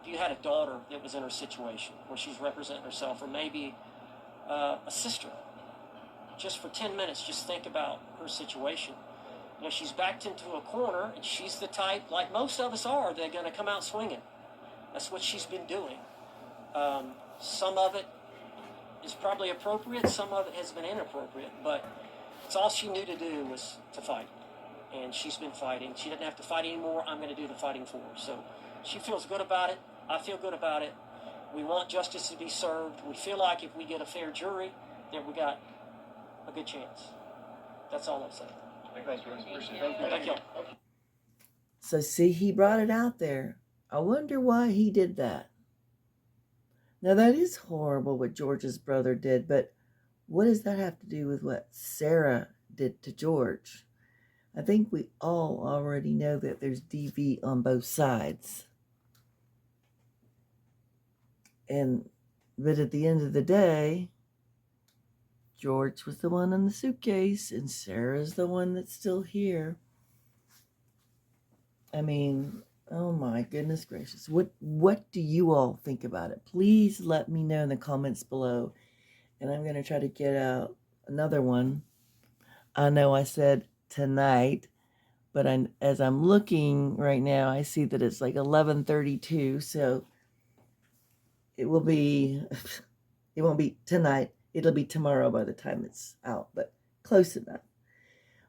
if you had a daughter that was in her situation where she's representing herself, or maybe a sister. Just for 10 minutes, just think about her situation. You know, she's backed into a corner, and she's the type, like most of us are, they're going to come out swinging. That's what she's been doing. Some of it is probably appropriate, some of it has been inappropriate, but it's all she knew to do was to fight. And she's been fighting. She doesn't have to fight anymore. I'm going to do the fighting for her. So she feels good about it. I feel good about it. We want justice to be served. We feel like if we get a fair jury, that we got a good chance. That's all I'm saying. Thank you. So see, he brought it out there. I wonder why he did that. Now that is horrible what George's brother did, but what does that have to do with what Sarah did to George? I think we all already know that there's DV on both sides. But at the end of the day, George was the one in the suitcase, and Sarah's the one that's still here. I mean, oh my goodness gracious. What do you all think about it? Please let me know in the comments below. And I'm going to try to get out another one. I know I said tonight, but as I'm looking right now, I see that it's like 11:32, so it won't be tonight. It'll be tomorrow by the time it's out, but close enough.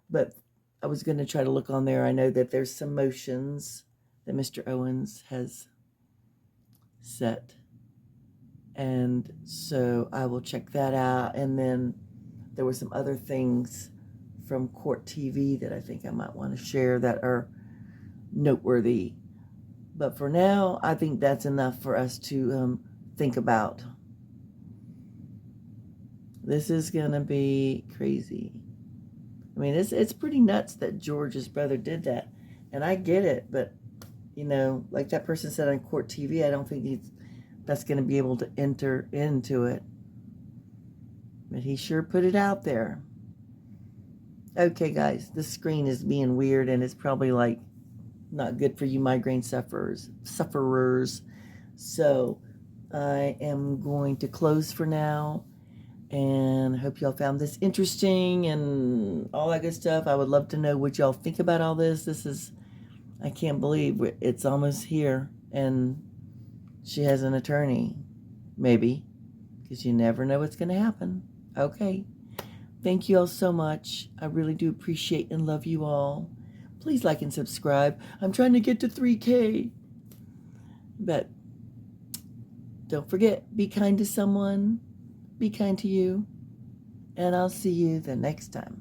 But I was going to try to look on there. I know that there's some motions that Mr. Owens has set, and so I will check that out. And then there were some other things from Court TV that I think I might want to share that are noteworthy. But for now, I think that's enough for us to think about. This is going to be crazy. I mean, it's pretty nuts that George's brother did that. And I get it, but, you know, like that person said on Court TV, I don't think that's going to be able to enter into it. But he sure put it out there. Okay, guys, the screen is being weird, and it's probably, like, not good for you migraine sufferers. So I am going to close for now. And I hope y'all found this interesting and all that good stuff. I would love to know what y'all think about all this. I can't believe it's almost here. And she has an attorney. Maybe. Because you never know what's going to happen. Okay. Thank you all so much. I really do appreciate and love you all. Please like and subscribe. I'm trying to get to 3K. But don't forget, be kind to someone. Be kind to you, and I'll see you the next time.